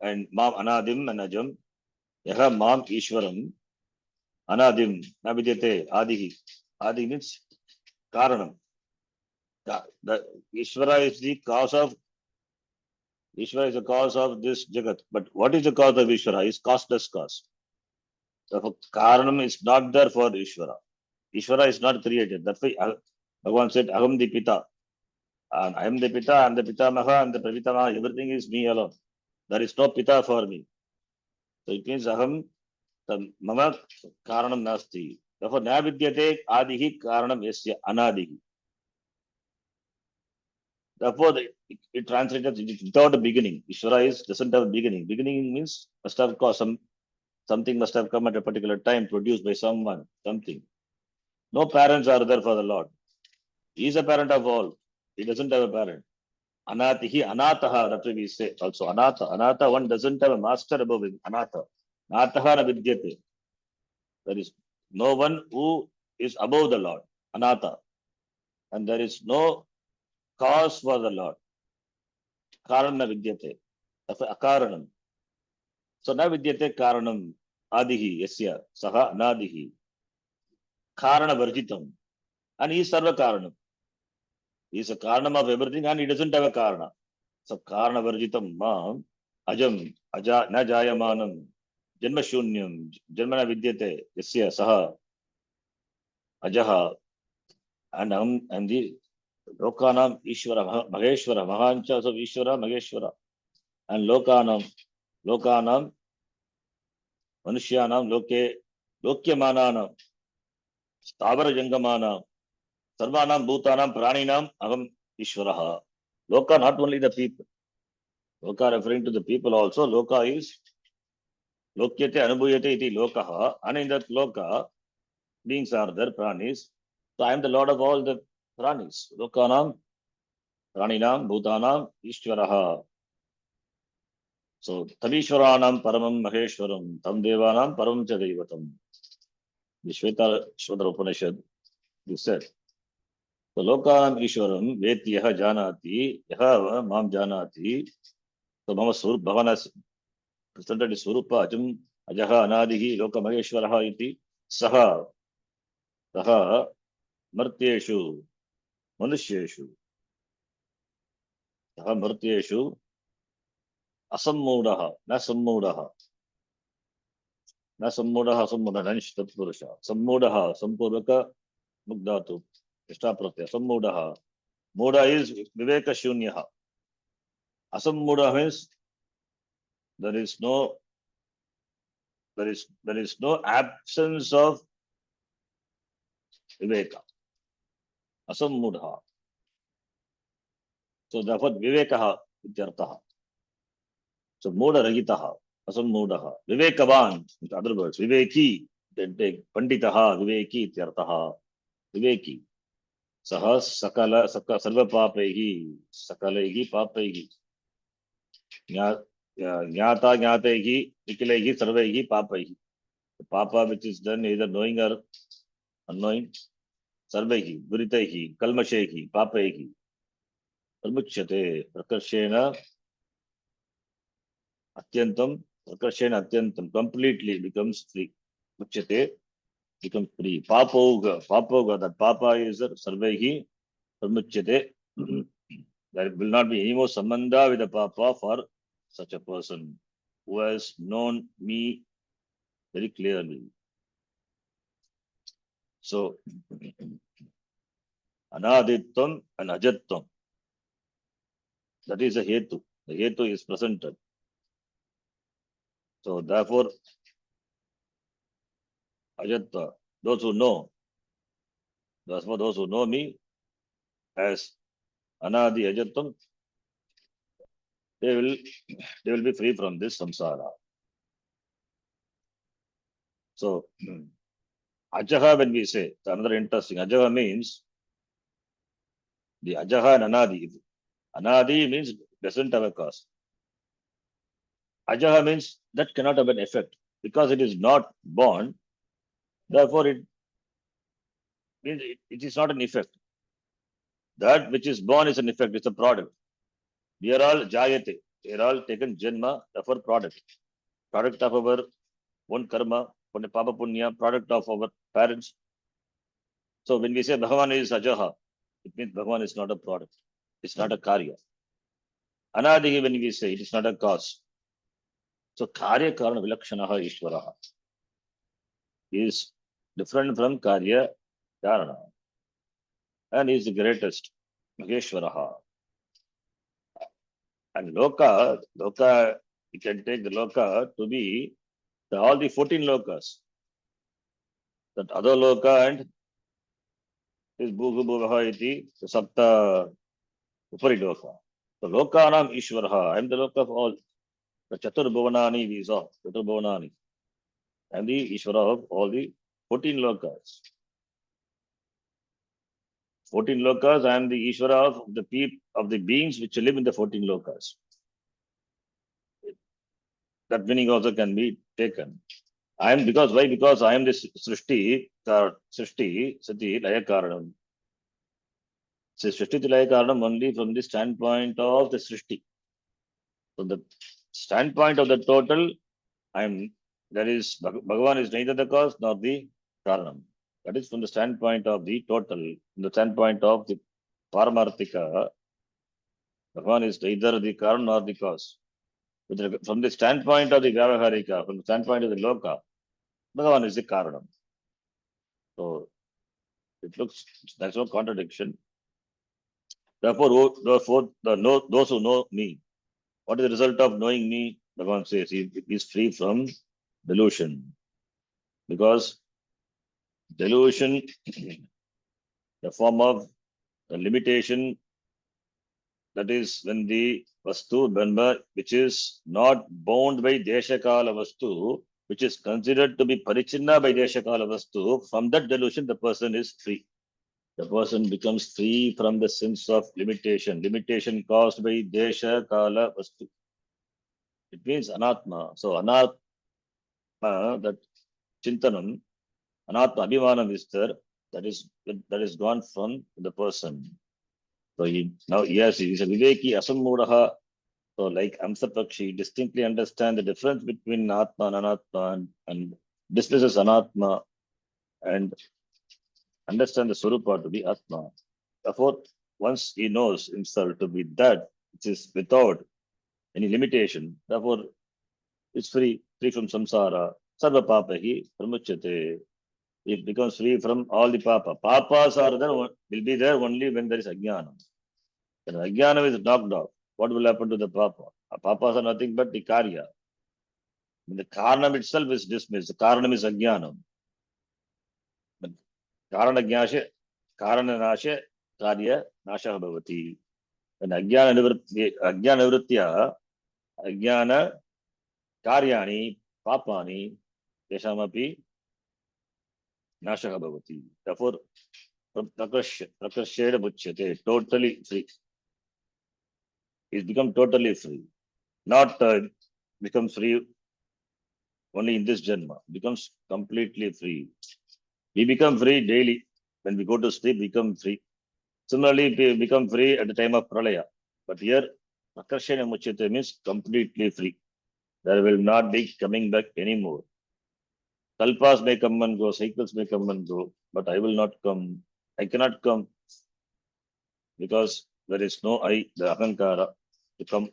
and Mam Anadim and Ajam. Yaha Mam Ishwaram. Anadim Navidyate Adihi. Adi means Karanam. The Ishvara is the cause of Ishvara is the cause of this Jagat. But what is the cause of Ishvara? Is causeless cause. Therefore, Karanam is not there for Ishvara. Ishvara is not created. That's why Bhagavan said, Aham Dipita. And I am the Pita, I am the Pitamaha, I am the Pravitamaha, everything is me alone. There is no Pita for me. So it means Aham, the Mama Karanam Nasti. Therefore, Navidyate Adihi Karanam Yasya Anadihi. Therefore, it translated without a beginning. Ishvara doesn't have a beginning. Beginning means must have caused something must have come at a particular time, produced by someone, something. No parents are there for the Lord. He is a parent of all. He doesn't have a parent. Anatihi, Anataha, that's what we say also. Anatha. Anatha, one doesn't have a master above him. Anatha. Nataha na vidyate. There is no one who is above the Lord. Anatha. And there is no cause for the Lord. Karana vidyate. Akaranam. So na vidyate karanam. Adihi, yasya, saha, anadihi. Karana varjitam. And he is sarva karanam. He is a karanam of everything and he doesn't have a karana. So karana varjitam mam ajam aja na jayamanam janma shunyam janmana vidyate yasya saha ajaha and the lokanam ishvara maheshwara mahancha of ishvara maheshwara and lokanam manushyanam lokyamananam stavara jangamanam sarvanam bhutanam praninam aham ishvaraha. Loka not only the people. Loka referring to the people also. Loka is Lokyate Anubhuyate iti Lokaha, and in that Loka, beings are there, pranis. So I am the Lord of all the pranis. Lokanam, Praninam, Bhutanam, Ishvaraha. So Tavishwaranam Paramam Maheshwaram, Tam Devanam Param Chadevatam. The Shvedra Upanishad, you said. So Lokanam Ishwaram, Vetyaha Janati, Yaha Mam Janati. So Mama Surup Bhavanas presented Surupa Ajam Ajaha Anadihi Loka Maheshwaraha iti Saha Saha Martyeshu Manusyeshu Saha Martyeshu Asammudaha Nasammudaha Nasammudaha Sammudaha Nanishtat Purusha Sammudaha Sampuraka Mugdatu Ishtapratya Sammudaha Muda is Viveka Shunyaha. Asammudaha means there is no absence of Viveka. Asammudaha. So therefore Vivekaha Ityartaha. So Muda Ragitaha. Asammudaha. Vivekavan, in other words, Viveki, Panditaha, Viveki Ityartaha. Viveki. Saha Sarva Papaihi. Sakalaihi Papaihi. Jnata Jnatehi, Nikilehi, Sarvaihi Papaihi. The Papa which is done either knowing or unknowing. Sarvaihi, Guritehi, Kalmashehi, Papaihi. Pramuchyate, Prakarshena, Atyantam, completely becomes free. Muchyate, becomes free. Papoga, that Papa is Sarvaihi, Pramuchyate. There will not be any more sambandha with the Papa for such a person who has known me very clearly. So, Anaditvam and Ajatvam. That is a Hetu. The Hetu is presented. So, therefore, Ajatta, those who know me as Anadi Ajattam, they will be free from this samsara. So, Ajaha, when we say, another interesting, Ajaha means the Ajaha and Anadi. Anadi means doesn't have a cause. Ajaha means that cannot have an effect because it is not born. Therefore, it means it is not an effect. That which is born is an effect, it's a product. We are all jayate. We are all taken janma, therefore product. Product of our own karma, papa punya, product of our parents. So when we say Bhagavan is Ajaha, it means Bhagavan is not a product. It's not a karya. Anadihi, when we say it is not a cause. So karya karana vilakshanaha ishvaraha is different from karya karana and is the greatest. Maheshwaraha. And Loka, you can take the Loka to be all the 14 Lokas. That other Loka and is Bhugu Bhugaha iti, the Sapta Upari Loka. So Lokanam Ishwaraha. I am the Loka of all. The Chatur Bhuvanani we saw. Chatur Bhuvanani. I am the Ishwara of all the 14 Lokas. 14 Lokas, I am the Ishwara of the beings which live in the 14 Lokas. That meaning also can be taken. I am because why? Because I am the Srishti, Sati, Laya Karanam. So Srishti Laya Karanam only from the standpoint of the Srishti. So the standpoint of the total, Bhagavan is neither the cause nor the Karanam. That is from the standpoint of the total, from the standpoint of the Paramarthika, Bhagavan is neither the Karan nor the cause. From the standpoint of the Vyavaharika, from the standpoint of the Loka, Bhagavan is the Karanam. So there's no contradiction. Therefore, those who know me, what is the result of knowing me? Bhagavan says he is free from delusion. Because delusion, the form of the limitation, that is when the Vastu, Brahma, which is not bound by Deshakala Vastu, which is considered to be Parichinna by Deshakala Vastu, from that delusion the person is free. The person becomes free from the sense of limitation caused by Desha, Kala, Vastu. It means Anatma. So Anatma, that Chintanam, Anatma Abhimanam is there, that is gone from the person. So now yes, he is a Viveki Asammudaha. So like Amsapakshi, distinctly understand the difference between Atma and Anatma and dismisses Anatma and understand the Swarupa to be Atma. Therefore, once he knows himself to be that which is without any limitation, therefore it's free from samsara. Sarva papahi pramuchyate. It becomes free from all the papa. Papas will be there only when there is ajnana. When ajnana is knocked off, what will happen to the papa? Papas are nothing but the karya. When the karanam itself is dismissed, the karanam is ajnanam. But karana jnashe, karana nashe, karya nasha bhavati. When ajnana nivritya, ajnana karyani, papani, teshamapi nasha bhavati. Therefore, prakarsheda muchyate, totally free. He's become totally free. Not become free only in this Janma, becomes completely free. We become free daily. When we go to sleep, we become free. Similarly, we become free at the time of Pralaya. But here, Akarshana Muchyate means completely free. There will not be coming back anymore. Kalpas may come and go, cycles may come and go, but I will not come. I cannot come because there is no I, the Ahankara to come.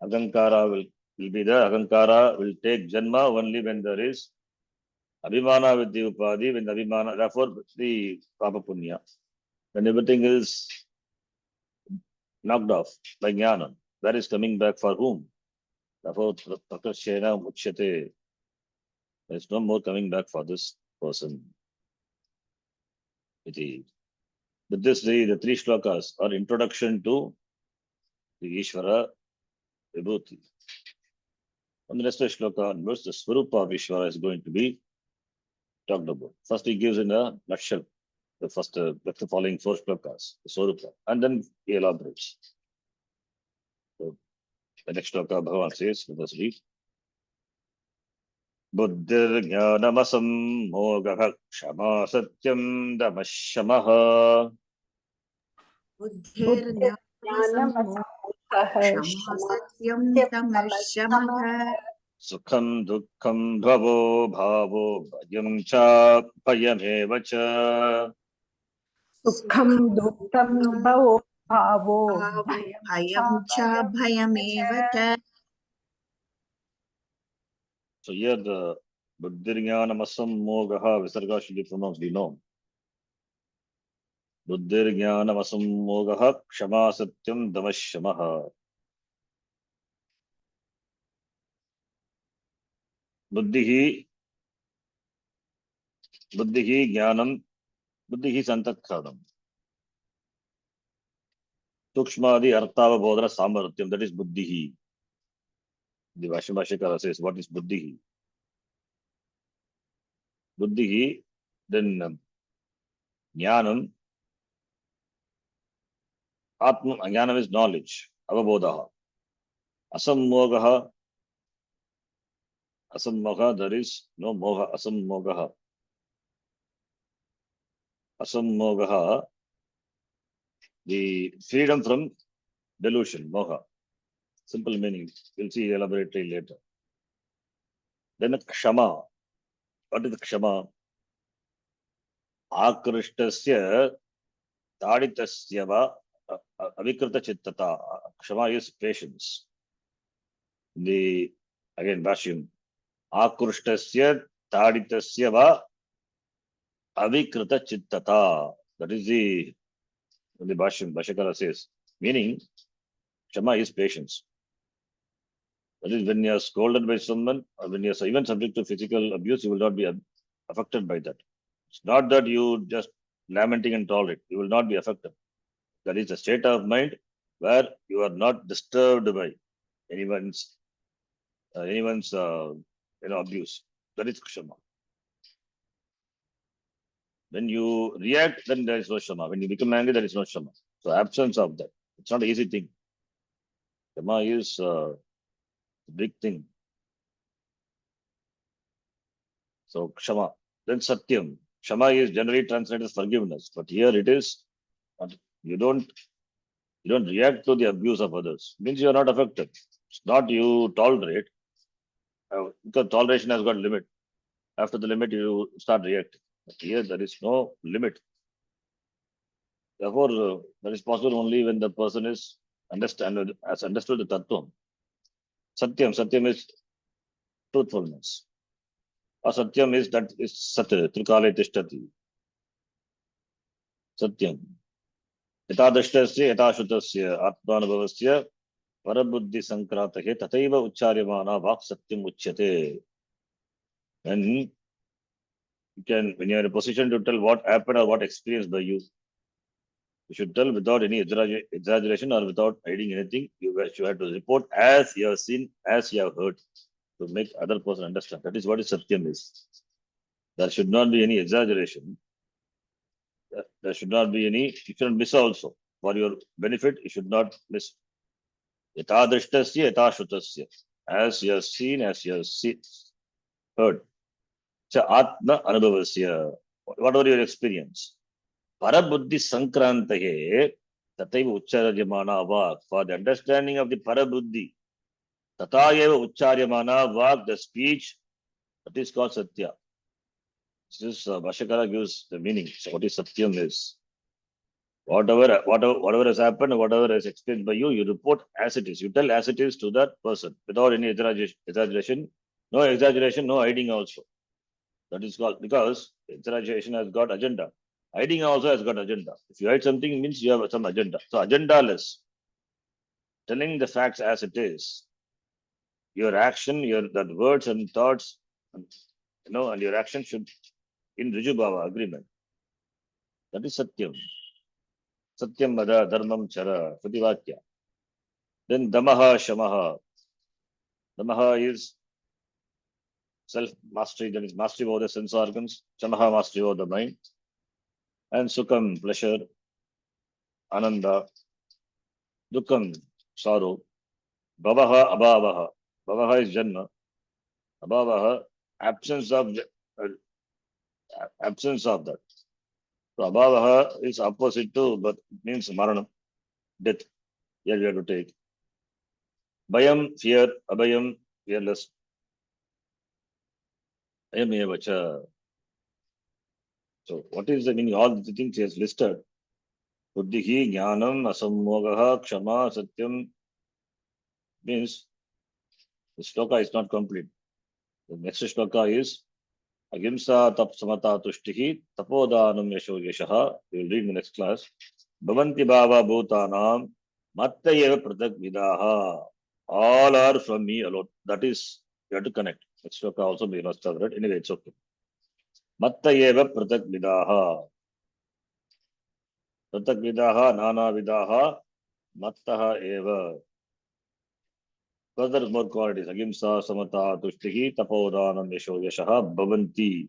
Ahankara will be there. Ahankara will take Janma only when there is Abhimana with the Upadhi, when the Abhimana, therefore the Papa Punya. When everything is knocked off by Jnana, that is coming back for whom? Therefore, Prakashena Muchyate. There is no more coming back for this person. With this, the three shlokas are introduction to the Ishvara Vibhuti. On the next shloka onwards, the Swarupa of Ishvara is going to be talked about. First, he gives in a nutshell the following four shlokas, the Swarupa, and then he elaborates. So, the next shloka, Bhagavan says, let us read. Buddhirjnanamasambhogah kshama satyam damashamaha बुद्धिर्ज्ञानमसम्मोहः क्षमा सत्यं तमः शमः sukham dukkham bhavo bhavo bhayam cha bhayamev cha. सुखं दुःखं भवो भावो भयं च भयमेव च. So here the Buddhirjnanamasambhogah Visarga should be pronounced, we know. बुद्धिर्ज्ञानम् असम्मोगः क्षमा सत्यं दमः शमः. बुद्धिः बुद्धिः ज्ञानं बुद्धिः संतत्कारणम्. सूक्ष्मादि अर्थावबोधन सामर्थ्यम, that is buddhihi. The Vashabhashakara says, what is buddhihi? Buddhihi, then jnanam, atma, jnanam is knowledge, avabodha. Asammogaha, asammoga, there is no moha, asammogaha. Asammogaha, the freedom from delusion, moha. Simple meaning, we'll see elaborately later. Then kshama. What is kshama? Akrishtasya taditasya va avikrita chittata. Kshama is patience. The again Bhashyam. Akrishtasya taditasya va avikrita chittata. That is the Bhashyam. Bhashyakara says. Meaning, Kshama is patience. That is, when you are scolded by someone, or when you are even subject to physical abuse, you will not be affected by that. It's not that you just lamenting and tolerate. You will not be affected. That is a state of mind where you are not disturbed by anyone's abuse. That is Kshama. When you react, then there is no Shama. When you become angry, there is no Shama. So absence of that. It's not an easy thing. Shama is a big thing. So Kshama. Then Satyam. Shama is generally translated as forgiveness, but here it is you don't react to the abuse of others. Means you are not affected. It's not you tolerate, because toleration has got limit. After the limit, you start reacting. But here there is no limit. Therefore, that is possible only when the person has understood the tattva. Satyam is truthfulness. Or Satyam is that is Sat, Trikale Tishtati. Satyam. Yatadashtasya, yatashutasya, atmanubhavasya, parabuddhi sankratahe, tataiva ucharyamana vak satyam uchyate. And when you are in a position to tell what happened or what experienced by you, you should tell without any exaggeration or without hiding anything. You have to report as you have seen, as you have heard, to make other person understand. That is what Satyam is. There should not be any exaggeration. There should not be any, you shouldn't miss also. For your benefit, you should not miss. Yatadrishtasya, yatashutasya. As you have seen, as you have heard. So atma anubhavasya. Whatever your experience. Parabuddhi sankrantahe, tataiva ucharyamana vak. For the understanding of the parabuddhi, tatayeva ucharyamana vak, the speech, that is called satya. This Bhashyakara gives the meaning. So what is Satyam is? Whatever has happened, whatever is explained by you, you report as it is. You tell as it is to that person without any exaggeration. No exaggeration, no hiding also. That is called, because exaggeration has got agenda. Hiding also has got agenda. If you hide something, it means you have some agenda. So agenda-less. Telling the facts as it is. Your action, that words and thoughts, and your action should in Rijubhava agreement. That is Satyam. Satyam Vada Dharmam Chara Prativatya. Then Damaha Shamaha. Damaha is self-mastery, that is mastery over the sense organs. Shamaha, mastery over the mind. And Sukham, pleasure. Ananda. Dukkam, sorrow. Bhavaha, abhavaha. Bhavaha is Janma. Abhavaha, absence of that. So abhavaha is opposite to, but means Marana, death. Here we have to take. Bhayam, fear. Abhayam, fearless. Ayamevacha. So what is the meaning? All the things he has listed. Buddhihi, Jnanam, Asammogaha, Kshama, Satyam means the shloka is not complete. The next shloka is Ahimsa tap samata tushtihi tapodanam yasho yashaha. We will read in the next class. Bhavanti bhava bhutanam mattayeva pratak vidaha. All are from me alone. That is, you have to connect. Next shloka also we must have read. Anyway, it's okay. Mattayeva pratak vidaha. Pratak vidaha, nana vidaha, mattaha eva. Further more qualities. Ahimsa, samata, tushtihi, tapodanam, yasho, yashaha, bhavanti.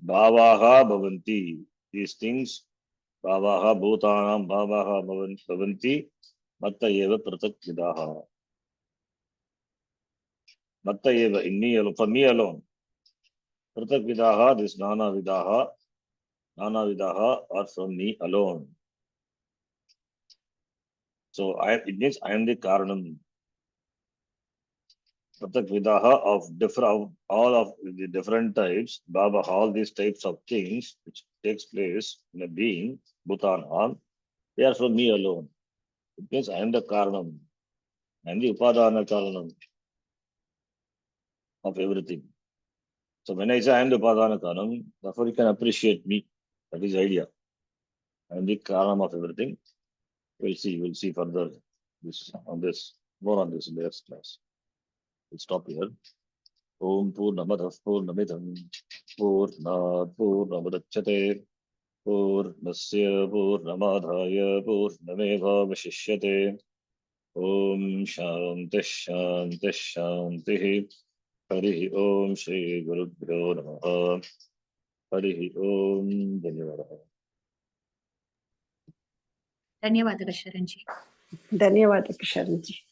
Bhavaha bhavanti. These things, bhavaha, bhutanam, bhavaha bhavanti, matta eva pratak vidaha. Matta eva, in me alone, for me alone. Pratak vidaha, this nana vidaha are from me alone. So it means I am the karanam. Pratak vidaha of different, all of the different types, Baba, all these types of things which takes place in a being, Bhutanam, they are from me alone. It means I am the karanam. I am the upadana karanam of everything. So when I say I am the upadana karanam, therefore you can appreciate me. That is the idea. I am the karanam of everything. We'll see further more on this in the next class. We'll stop here. Om Purnamadah Purnamidam Purnat Purnamadachyate Purnasya Purnamadhaya Purnameva Vashishyate Om Shanti Shanti Shanti Hari Om Shri Guru Bhyo Namaha Hari Om Dhanyavadaha. ಧನ್ಯವಾದಗಳು ಶರಣ್ಜಿ. ಧನ್ಯವಾದ ಕಿಶನ್ಜಿ.